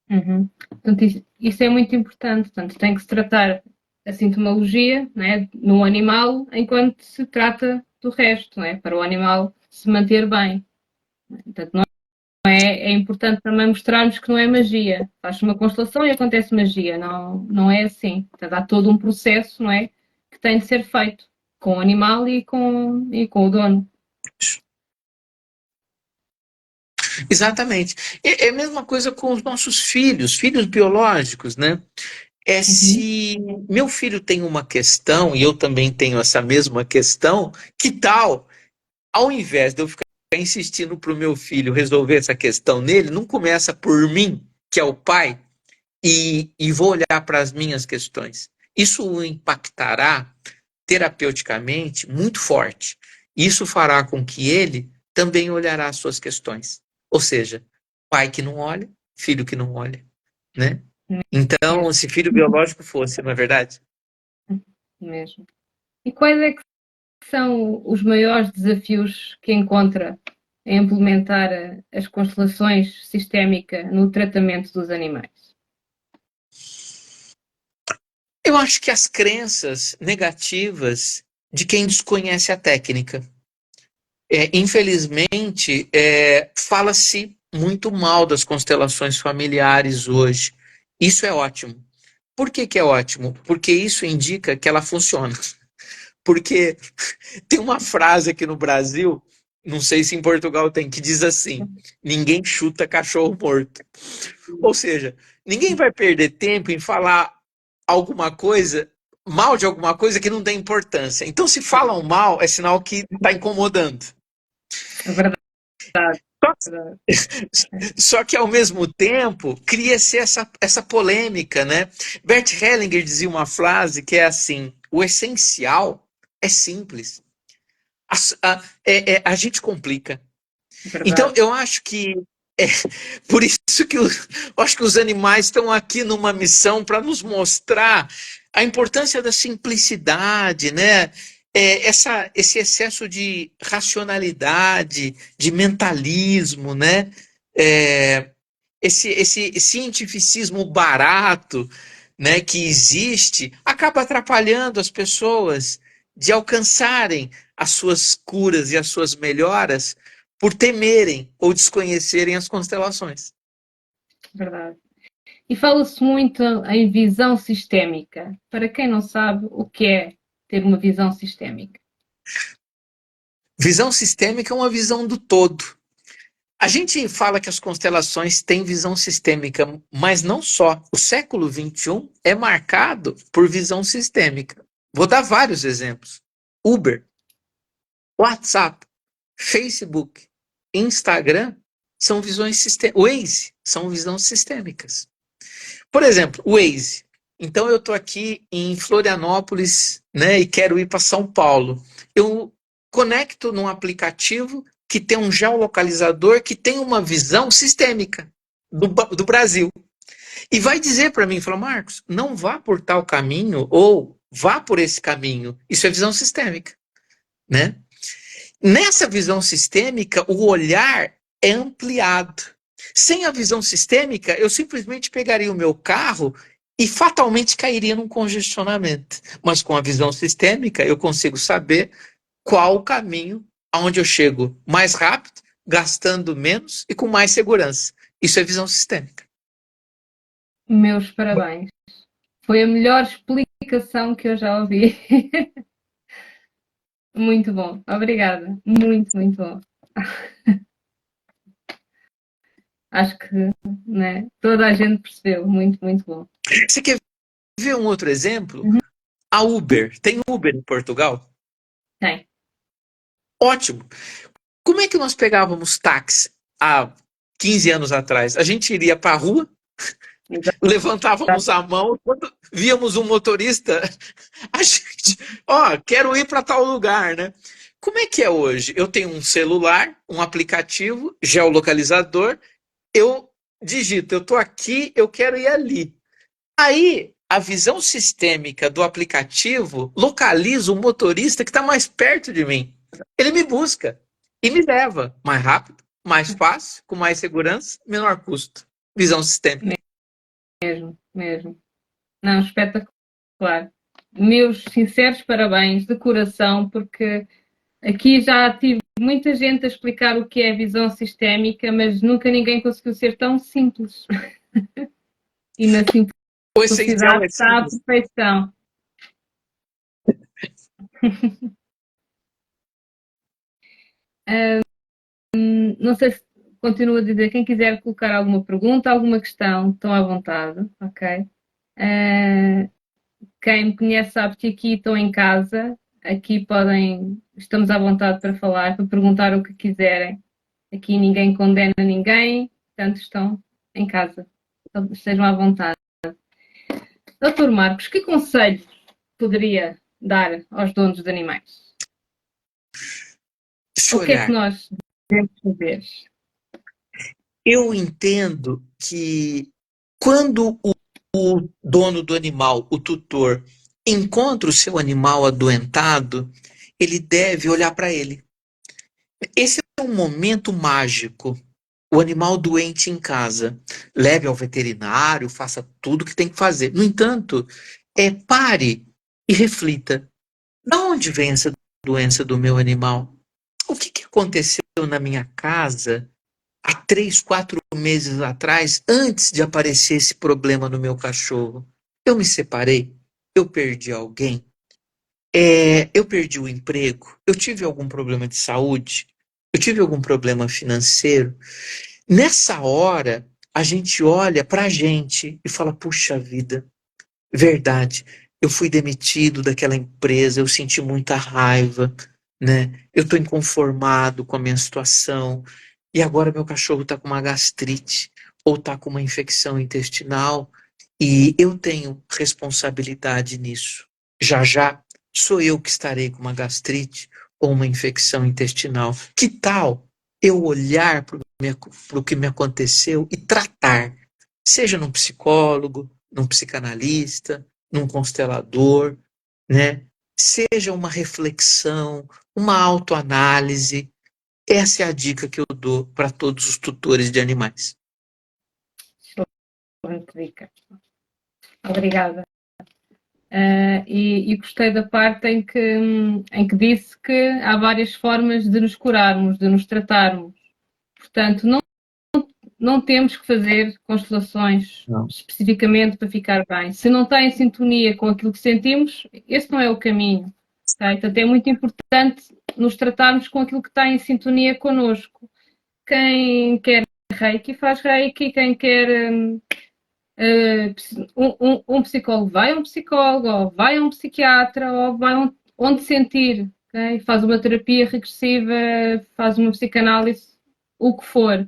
Uhum. Portanto, isso é muito importante. Portanto, tem que se tratar a sintomologia, né, no animal enquanto se trata do resto, né, para o animal se manter bem. Portanto, não é importante também mostrarmos que não é magia. Faz uma constelação e acontece magia. Não, não é assim. Portanto, há todo um processo, não é, que tem de ser feito com o animal e com o dono. Exatamente. É a mesma coisa com os nossos filhos, filhos biológicos, né? Uhum. Se meu filho tem uma questão e eu também tenho essa mesma questão, que tal, ao invés de eu ficar insistindo para o meu filho resolver essa questão nele, não começa por mim, que é o pai, e vou olhar para as minhas questões. Isso o impactará terapeuticamente muito forte. Isso fará com que ele também olhará as suas questões. Ou seja, pai que não olha, filho que não olha, né? Então, Mesmo, se filho biológico fosse, não é verdade? mesmo. E quais é que são os maiores desafios que encontra em implementar as constelações sistémica no tratamento dos animais? Eu acho que as crenças negativas de quem desconhece a técnica. Infelizmente, fala-se muito mal das constelações familiares hoje. Isso é ótimo. Por que que é ótimo? Porque isso indica que ela funciona. Porque tem uma frase aqui no Brasil, não sei se em Portugal tem, que diz assim: ninguém chuta cachorro morto. Ou seja, ninguém vai perder tempo em falar alguma coisa, mal de alguma coisa que não tem importância. Então, se falam mal, é sinal que está incomodando. É verdade. Só que, ao mesmo tempo, cria-se essa polêmica, né? Bert Hellinger dizia uma frase que é assim: o essencial é simples. A gente complica. É Então, verdade. eu acho que Por isso que eu acho que os animais estão aqui numa missão para nos mostrar a importância da simplicidade, né? Esse excesso de racionalidade, de mentalismo, né? É, esse cientificismo barato, né, que existe, acaba atrapalhando as pessoas de alcançarem as suas curas e as suas melhoras por temerem ou desconhecerem as constelações. Verdade. E fala-se muito em visão sistémica. Para quem não sabe, o que é ter uma visão sistémica? Visão sistêmica é uma visão do todo. A gente fala que as constelações têm visão sistêmica, mas não só. O século XXI é marcado por visão sistêmica. Vou dar vários exemplos. Uber, WhatsApp, Facebook, Instagram são visões sistêmicas. Waze são visões sistêmicas. Por exemplo, o Waze. Então eu estou aqui em Florianópolis, né, e quero ir para São Paulo. Eu conecto num aplicativo que tem um geolocalizador que tem uma visão sistêmica do Brasil. E vai dizer para mim, fala, Marcos, não vá por tal caminho ou vá por esse caminho. Isso é visão sistêmica, né? Nessa visão sistêmica, o olhar é ampliado. Sem a visão sistêmica, eu simplesmente pegaria o meu carro e fatalmente cairia num congestionamento. Mas com a visão sistêmica, eu consigo saber qual o caminho aonde eu chego mais rápido, gastando menos e com mais segurança. Isso é visão sistêmica. Meus parabéns. Foi a melhor explicação que eu já ouvi. Muito bom. Obrigada. Muito, muito bom. Acho que, né, toda a gente percebeu. Muito, muito bom. Você quer ver um outro exemplo? A Uber. Tem Uber em Portugal? Tem. Ótimo. Como é que nós pegávamos táxi há 15 anos atrás? A gente iria para a rua, levantávamos a mão, quando víamos um motorista, a gente, quero ir para tal lugar, né? Como é que é hoje? Eu tenho um celular, um aplicativo, geolocalizador, eu digito, eu estou aqui, eu quero ir ali. Aí, a visão sistêmica do aplicativo localiza o motorista que está mais perto de mim. Ele me busca e me leva mais rápido, mais fácil, com mais segurança, menor custo. Visão sistêmica. Mesmo, mesmo. Não, espetacular. Meus sinceros parabéns, de coração, porque aqui já tive muita gente a explicar o que é visão sistémica, mas nunca ninguém conseguiu ser tão simples. E na O essencial simplicidade é está a simples. perfeição. Não sei se continuo a dizer, quem quiser colocar alguma pergunta, alguma questão, estão à vontade, ok? Quem me conhece sabe que aqui estou em casa, aqui estamos à vontade para falar, para perguntar o que quiserem. Aqui ninguém condena ninguém, portanto estão em casa. Então, estejam à vontade. Doutor Marcos, que conselho poderia dar aos donos de animais? Deixa eu O que é que olhar. nós devemos fazer? Eu entendo que quando o dono do animal, o tutor, encontra o seu animal adoentado, ele deve olhar para ele. Esse é um momento mágico. O animal doente em casa. Leve ao veterinário, faça tudo o que tem que fazer. No entanto, pare e reflita. De onde vem essa doença do meu animal? O que aconteceu na minha casa há 3, 4 meses atrás, antes de aparecer esse problema no meu cachorro? Eu me separei? Eu perdi alguém? Eu perdi o emprego? Eu tive algum problema de saúde? Eu tive algum problema financeiro? Nessa hora, a gente olha para a gente e fala: puxa vida, verdade, eu fui demitido daquela empresa, eu senti muita raiva, né? Eu estou inconformado com a minha situação e agora meu cachorro está com uma gastrite ou está com uma infecção intestinal e eu tenho responsabilidade nisso. Já já sou eu que estarei com uma gastrite ou uma infecção intestinal. Que tal eu olhar para o que me aconteceu e tratar, seja num psicólogo, num psicanalista, num constelador, né? Seja uma reflexão, uma autoanálise. Essa é a dica que eu dou para todos os tutores de animais. Excelente dica. Obrigada. E gostei da parte em que disse que há várias formas de nos curarmos, de nos tratarmos. Portanto, não temos que fazer constelações Não. especificamente para ficar bem. Se não está em sintonia com aquilo que sentimos, esse não é o caminho. Tá? Portanto, é muito importante nos tratarmos com aquilo que está em sintonia connosco. Quem quer reiki faz reiki, quem quer um psicólogo vai a um psicólogo, ou vai a um psiquiatra, ou vai onde sentir. Okay? Faz uma terapia regressiva, faz uma psicanálise, o que for.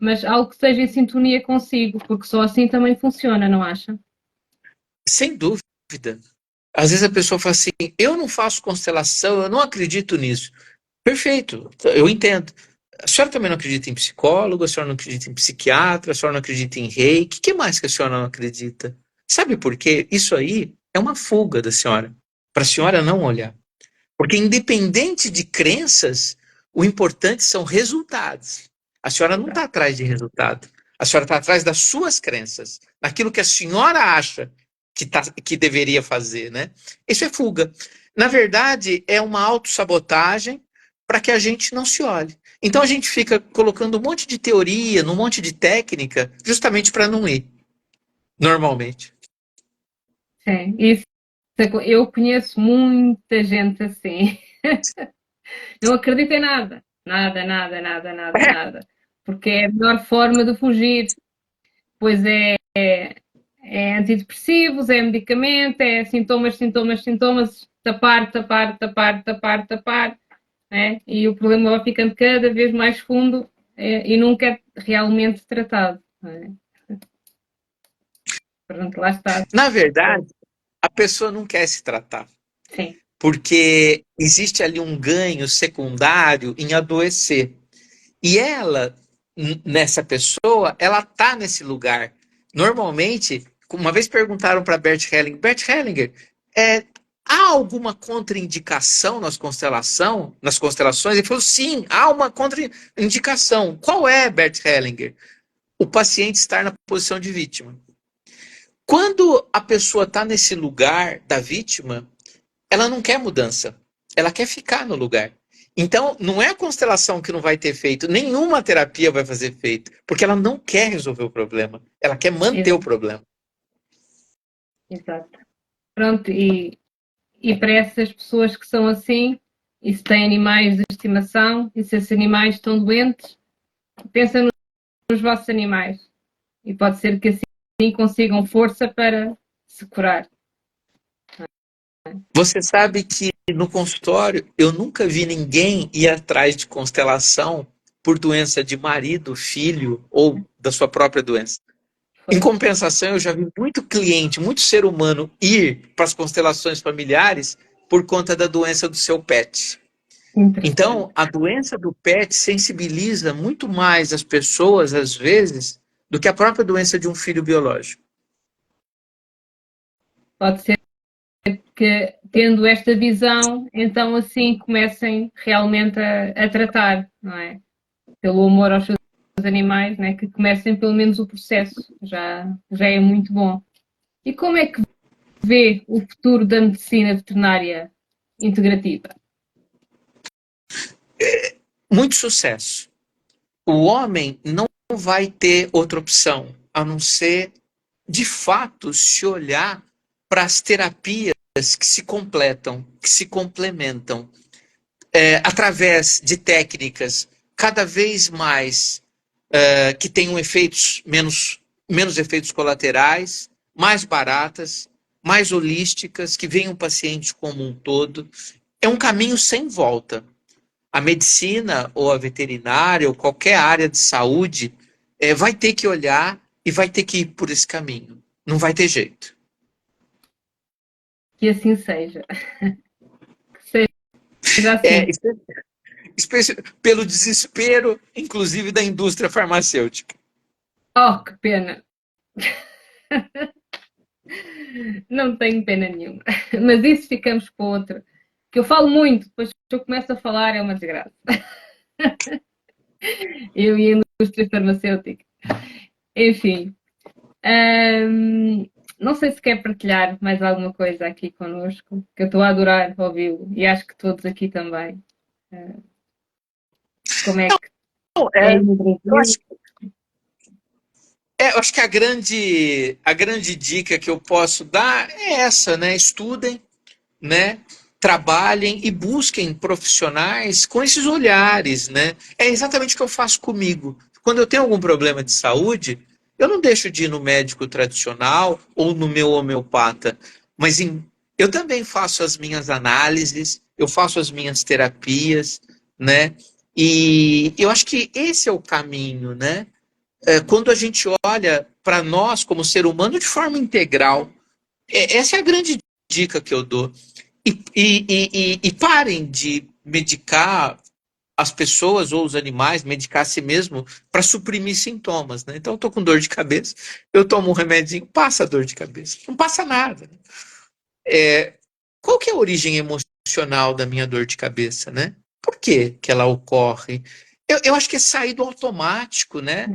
Mas algo que esteja em sintonia consigo, porque só assim também funciona, não acha? Sem dúvida. Às vezes a pessoa fala assim: eu não faço constelação, eu não acredito nisso. Perfeito, eu entendo. A senhora também não acredita em psicólogo, a senhora não acredita em psiquiatra, a senhora não acredita em reiki. O que mais que a senhora não acredita? Sabe por quê? Isso aí é uma fuga da senhora, para a senhora não olhar. Porque independente de crenças, o importante são resultados. A senhora não está atrás de resultado. A senhora está atrás das suas crenças, naquilo que a senhora acha que deveria fazer, né? Isso é fuga. Na verdade, é uma autossabotagem para que a gente não se olhe. Então a gente fica colocando um monte de teoria, um monte de técnica, justamente para não ir, normalmente. Sim, isso. Eu conheço muita gente assim. Não acredita em nada. Nada, nada, nada, nada, nada. Porque é a melhor forma de fugir. Pois é antidepressivos, é medicamento, é sintomas, sintomas, sintomas, tapar, tapar, tapar, tapar, tapar, né? E o problema vai ficando cada vez mais fundo e nunca é realmente tratado. Né? Pronto, lá está. Na verdade, a pessoa não quer se tratar. Sim. Porque existe ali um ganho secundário em adoecer. E ela, nessa pessoa, ela está nesse lugar. Normalmente, uma vez perguntaram para Bert Hellinger, há alguma contraindicação nas constelações? Ele falou, sim, há uma contraindicação. Qual é, Bert Hellinger? O paciente estar na posição de vítima. Quando a pessoa está nesse lugar da vítima, ela não quer mudança, ela quer ficar no lugar. Então, não é a constelação que não vai ter feito, nenhuma terapia vai fazer efeito, porque ela não quer resolver o problema, ela quer manter o Exato. problema. Exato. Pronto, e para essas pessoas que são assim, e se têm animais de estimação, e se esses animais estão doentes, pensa nos vossos animais. E pode ser que assim consigam força para se curar. Você sabe que no consultório eu nunca vi ninguém ir atrás de constelação por doença de marido, filho ou da sua própria doença. Em Pois, compensação, eu já vi muito cliente, muito ser humano ir para as constelações familiares por conta da doença do seu pet. Então, interessante. a doença do pet sensibiliza muito mais as pessoas, às vezes, do que a própria doença de um filho biológico. Pode ser que, tendo esta visão, então assim comecem realmente a tratar, não é? Pelo amor aos seus animais, né? Que comecem pelo menos o processo, já é muito bom. E como é que vê o futuro da medicina veterinária integrativa? Muito sucesso. O homem não vai ter outra opção a não ser, de fato, se olhar para as terapias que se completam, que se complementam, através de técnicas cada vez mais que tenham efeitos menos efeitos colaterais, mais baratas, mais holísticas, que venham o paciente como um todo. É um caminho sem volta. A medicina ou a veterinária ou qualquer área de saúde vai ter que olhar e vai ter que ir por esse caminho. Não vai ter jeito. Que assim seja. Que seja É, assim. pelo desespero, inclusive da indústria farmacêutica. Oh, que pena! Não tenho pena nenhuma. Mas isso ficamos para outra. Que eu falo muito, depois que eu começo a falar é uma desgraça. Eu e a indústria farmacêutica. Enfim. Não sei se quer partilhar mais alguma coisa aqui connosco, que eu estou a adorar ouvi-lo e acho que todos aqui também. Como é que Não, é no eu Brasil? acho, eu acho que a grande dica que eu posso dar é essa, né? Estudem, né? Trabalhem e busquem profissionais com esses olhares, né? É exatamente o que eu faço comigo. Quando eu tenho algum problema de saúde, eu não deixo de ir no médico tradicional ou no meu homeopata, mas eu também faço as minhas análises, eu faço as minhas terapias, né? E eu acho que esse é o caminho, né? Quando a gente olha para nós como ser humano de forma integral, essa é a grande dica que eu dou. E parem de medicar as pessoas ou os animais, medicar a si mesmo para suprimir sintomas, né? Então, eu tô com dor de cabeça, eu tomo um remedinho, passa a dor de cabeça. Não passa nada. Qual que é a origem emocional da minha dor de cabeça, né? Por que ela ocorre? Eu acho que é sair do automático, né?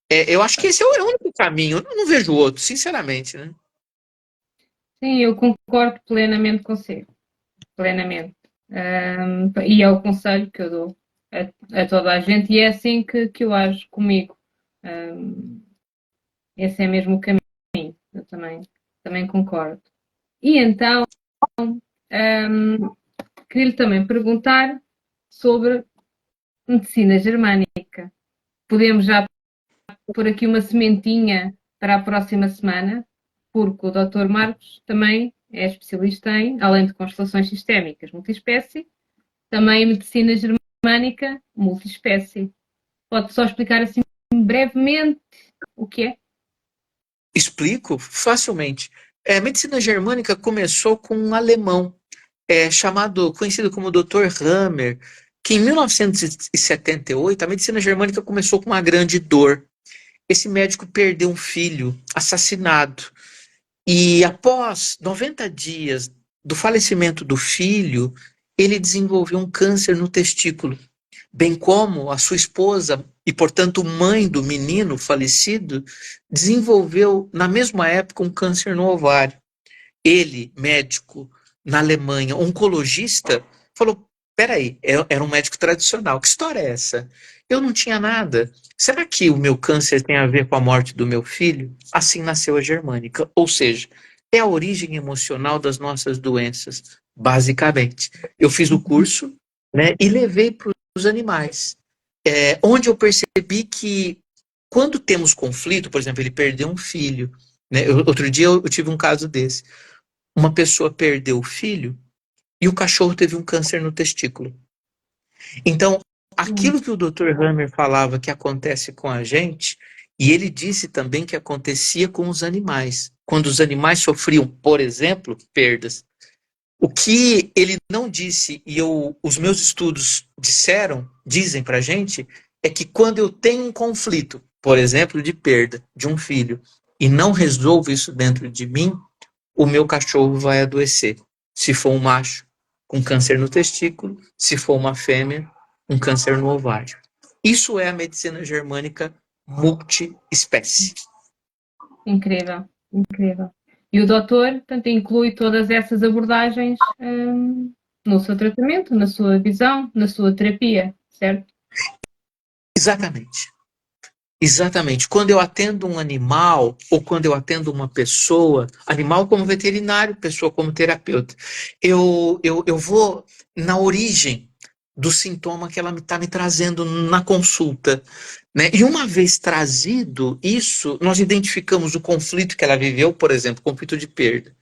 Eu acho que esse é o único caminho. Eu não vejo outro, sinceramente, né? Sim, eu concordo plenamente consigo. Plenamente. E é o conselho que eu dou a toda a gente, e é assim que eu ajo comigo. Um, Esse é mesmo o caminho. Eu também concordo. E então, um, queria-lhe também perguntar sobre medicina germânica. Podemos já pôr aqui uma sementinha para a próxima semana, porque o Dr. Marcos também é especialista em, além de constelações sistémicas multiespécie, também medicina germânica multiespécie. Pode só explicar assim brevemente o que é? Explico facilmente. A medicina germânica começou com um alemão, conhecido como Dr. Hammer, que em 1978 a medicina germânica começou com uma grande dor. Esse médico perdeu um filho assassinado e após 90 dias do falecimento do filho, ele desenvolveu um câncer no testículo, bem como a sua esposa e, portanto, mãe do menino falecido, desenvolveu na mesma época um câncer no ovário. Ele, médico na Alemanha, oncologista, falou: peraí, era um médico tradicional, que história é essa? Eu não tinha nada. Será que o meu câncer tem a ver com a morte do meu filho? Assim nasceu a germânica. Ou seja, é a origem emocional das nossas doenças, basicamente. Eu fiz o curso, né, e levei para os animais, onde eu percebi que quando temos conflito, por exemplo, ele perdeu um filho, né, outro dia eu tive um caso desse. Uma pessoa perdeu o filho e o cachorro teve um câncer no testículo. Então, aquilo que o Dr. Hammer falava que acontece com a gente, e ele disse também que acontecia com os animais. Quando os animais sofriam, por exemplo, perdas. O que ele não disse, e os meus estudos dizem pra gente, é que quando eu tenho um conflito, por exemplo, de perda de um filho, e não resolvo isso dentro de mim, o meu cachorro vai adoecer. Se for um macho, com câncer no testículo, se for uma fêmea, um câncer no ovário. Isso é a medicina germânica multiespécie. Incrível, incrível. E o doutor, portanto, inclui todas essas abordagens no seu tratamento, na sua visão, na sua terapia, certo? Exatamente. Exatamente. Quando eu atendo um animal ou quando eu atendo uma pessoa, animal como veterinário, pessoa como terapeuta, eu vou na origem do sintoma que ela está me trazendo na consulta, né? E uma vez trazido isso, nós identificamos o conflito que ela viveu, por exemplo, conflito de perda,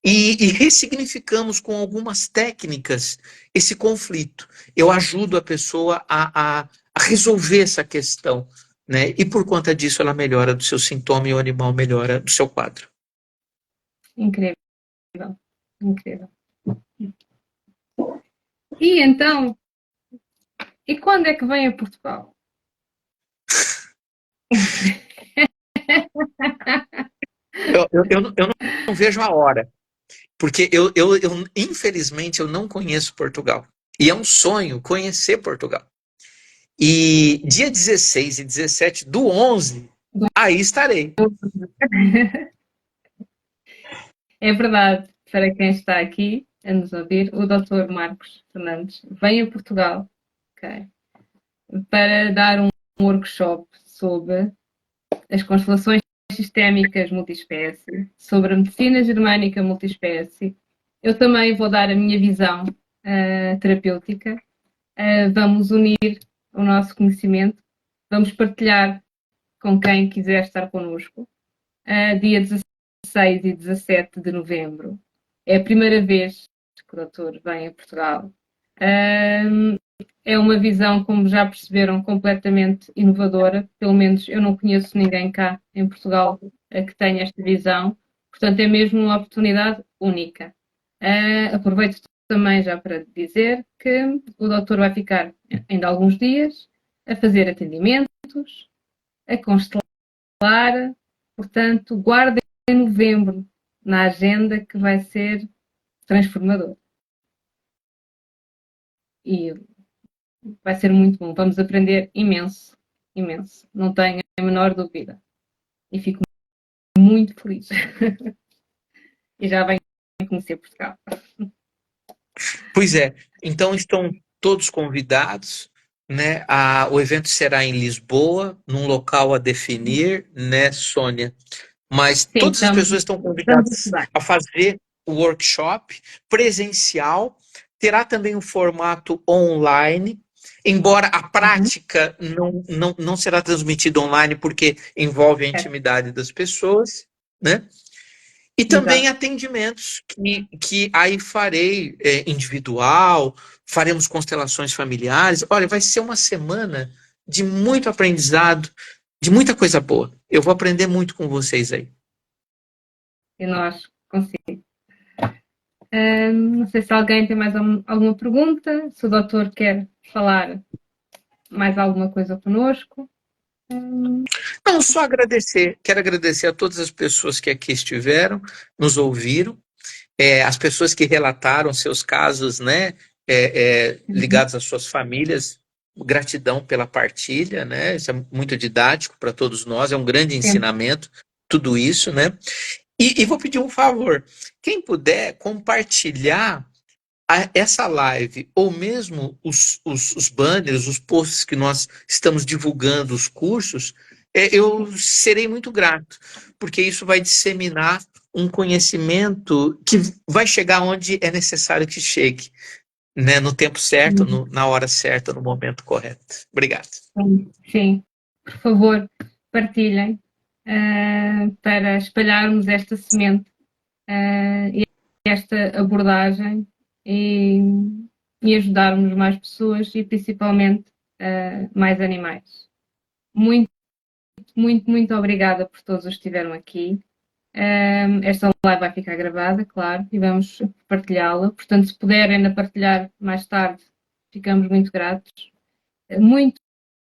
e ressignificamos com algumas técnicas esse conflito. Eu ajudo a pessoa a resolver essa questão, né? E por conta disso ela melhora do seu sintoma e o animal melhora do seu quadro. Incrível, incrível. E então, E quando é que vem a Portugal? Eu não vejo a hora, porque infelizmente, eu não conheço Portugal. E é um sonho conhecer Portugal. E dia 16 e 17 do 11, aí estarei. É verdade, para quem está aqui a nos ouvir, o Dr. Marcos Fernandes vem a Portugal, okay, para dar um workshop sobre as constelações sistémicas multiespécie, sobre a medicina germânica multiespécie. Eu também vou dar a minha visão terapêutica. Vamos unir o nosso conhecimento, vamos partilhar com quem quiser estar connosco. Dia 16 e 17 de novembro. É a primeira vez que o doutor vem a Portugal. É uma visão, como já perceberam, completamente inovadora. Pelo menos eu não conheço ninguém cá em Portugal que tenha esta visão. Portanto, é mesmo uma oportunidade única. Aproveito também já para dizer que o doutor vai ficar ainda alguns dias a fazer atendimentos, a constelar. Portanto, guardem em novembro na agenda que vai ser transformador. E vai ser muito bom. Vamos aprender imenso, imenso. Não tenho a menor dúvida. E fico muito feliz. E já venho conhecer Portugal. Pois é, então estão todos convidados, né? O evento será em Lisboa, num local a definir, né, Sônia? Mas Sim, todas as pessoas estão estamos a convidadas estudar. a fazer o workshop presencial. Terá também um formato online, embora a prática não será transmitida online, porque envolve a intimidade das pessoas, né? E também Exato. atendimentos que aí farei individual, faremos constelações familiares. Olha, vai ser uma semana de muito aprendizado, de muita coisa boa. Eu vou aprender muito com vocês aí. E nós conseguimos. Não sei se alguém tem mais alguma pergunta, se o doutor quer falar mais alguma coisa conosco. Não, só agradecer. Quero agradecer a todas as pessoas que aqui estiveram, nos ouviram, as pessoas que relataram seus casos, né, ligados às suas famílias. Gratidão pela partilha, né? Isso é muito didático para todos nós, é um grande Sempre. ensinamento, tudo isso, né? E vou pedir um favor: quem puder compartilhar essa live, ou mesmo os banners, os posts que nós estamos divulgando, os cursos, eu serei muito grato, porque isso vai disseminar um conhecimento que vai chegar onde é necessário que chegue, né? No tempo certo, na hora certa, no momento correto. Obrigado. Sim, por favor, partilhem para espalharmos esta semente e esta abordagem e, e ajudarmos mais pessoas e principalmente mais animais. Muito, muito, muito obrigada por todos os que estiveram aqui. Esta live vai ficar gravada, claro, e vamos partilhá-la. Portanto, se puderem ainda partilhar mais tarde, ficamos muito gratos. Muito,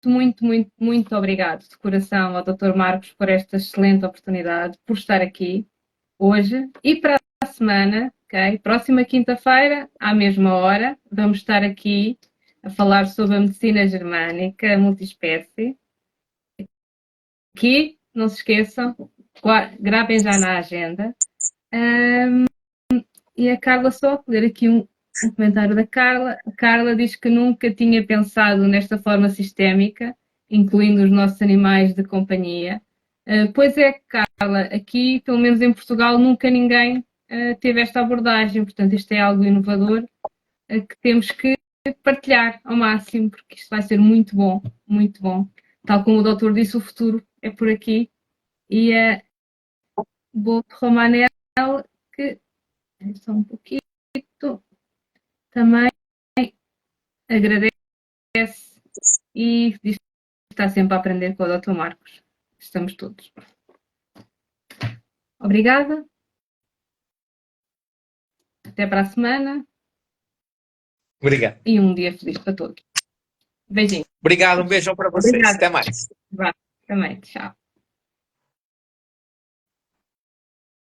muito, muito, muito obrigado de coração ao Dr. Marcos por esta excelente oportunidade, por estar aqui hoje e para a semana, ok? Próxima quinta-feira, à mesma hora, vamos estar aqui a falar sobre a medicina germânica multiespécie. Aqui, não se esqueçam, gravem já na agenda. E a Carla, só ler aqui um comentário da Carla. A Carla diz que nunca tinha pensado nesta forma sistémica, incluindo os nossos animais de companhia. Pois é, Carla, aqui, pelo menos em Portugal, nunca ninguém teve esta abordagem. Portanto, isto é algo inovador que temos que partilhar ao máximo, porque isto vai ser muito bom, muito bom. Tal como o doutor disse, o futuro é por aqui. E vou Romanel, que é só um pouquinho, também agradece e diz que está sempre a aprender com o Dr. Marcos. Estamos todos. Obrigada. Até para a semana. Obrigado. E um dia feliz para todos. Beijinho. Obrigado, um beijão para vocês. Obrigada. Até mais. Vá, também. Tchau.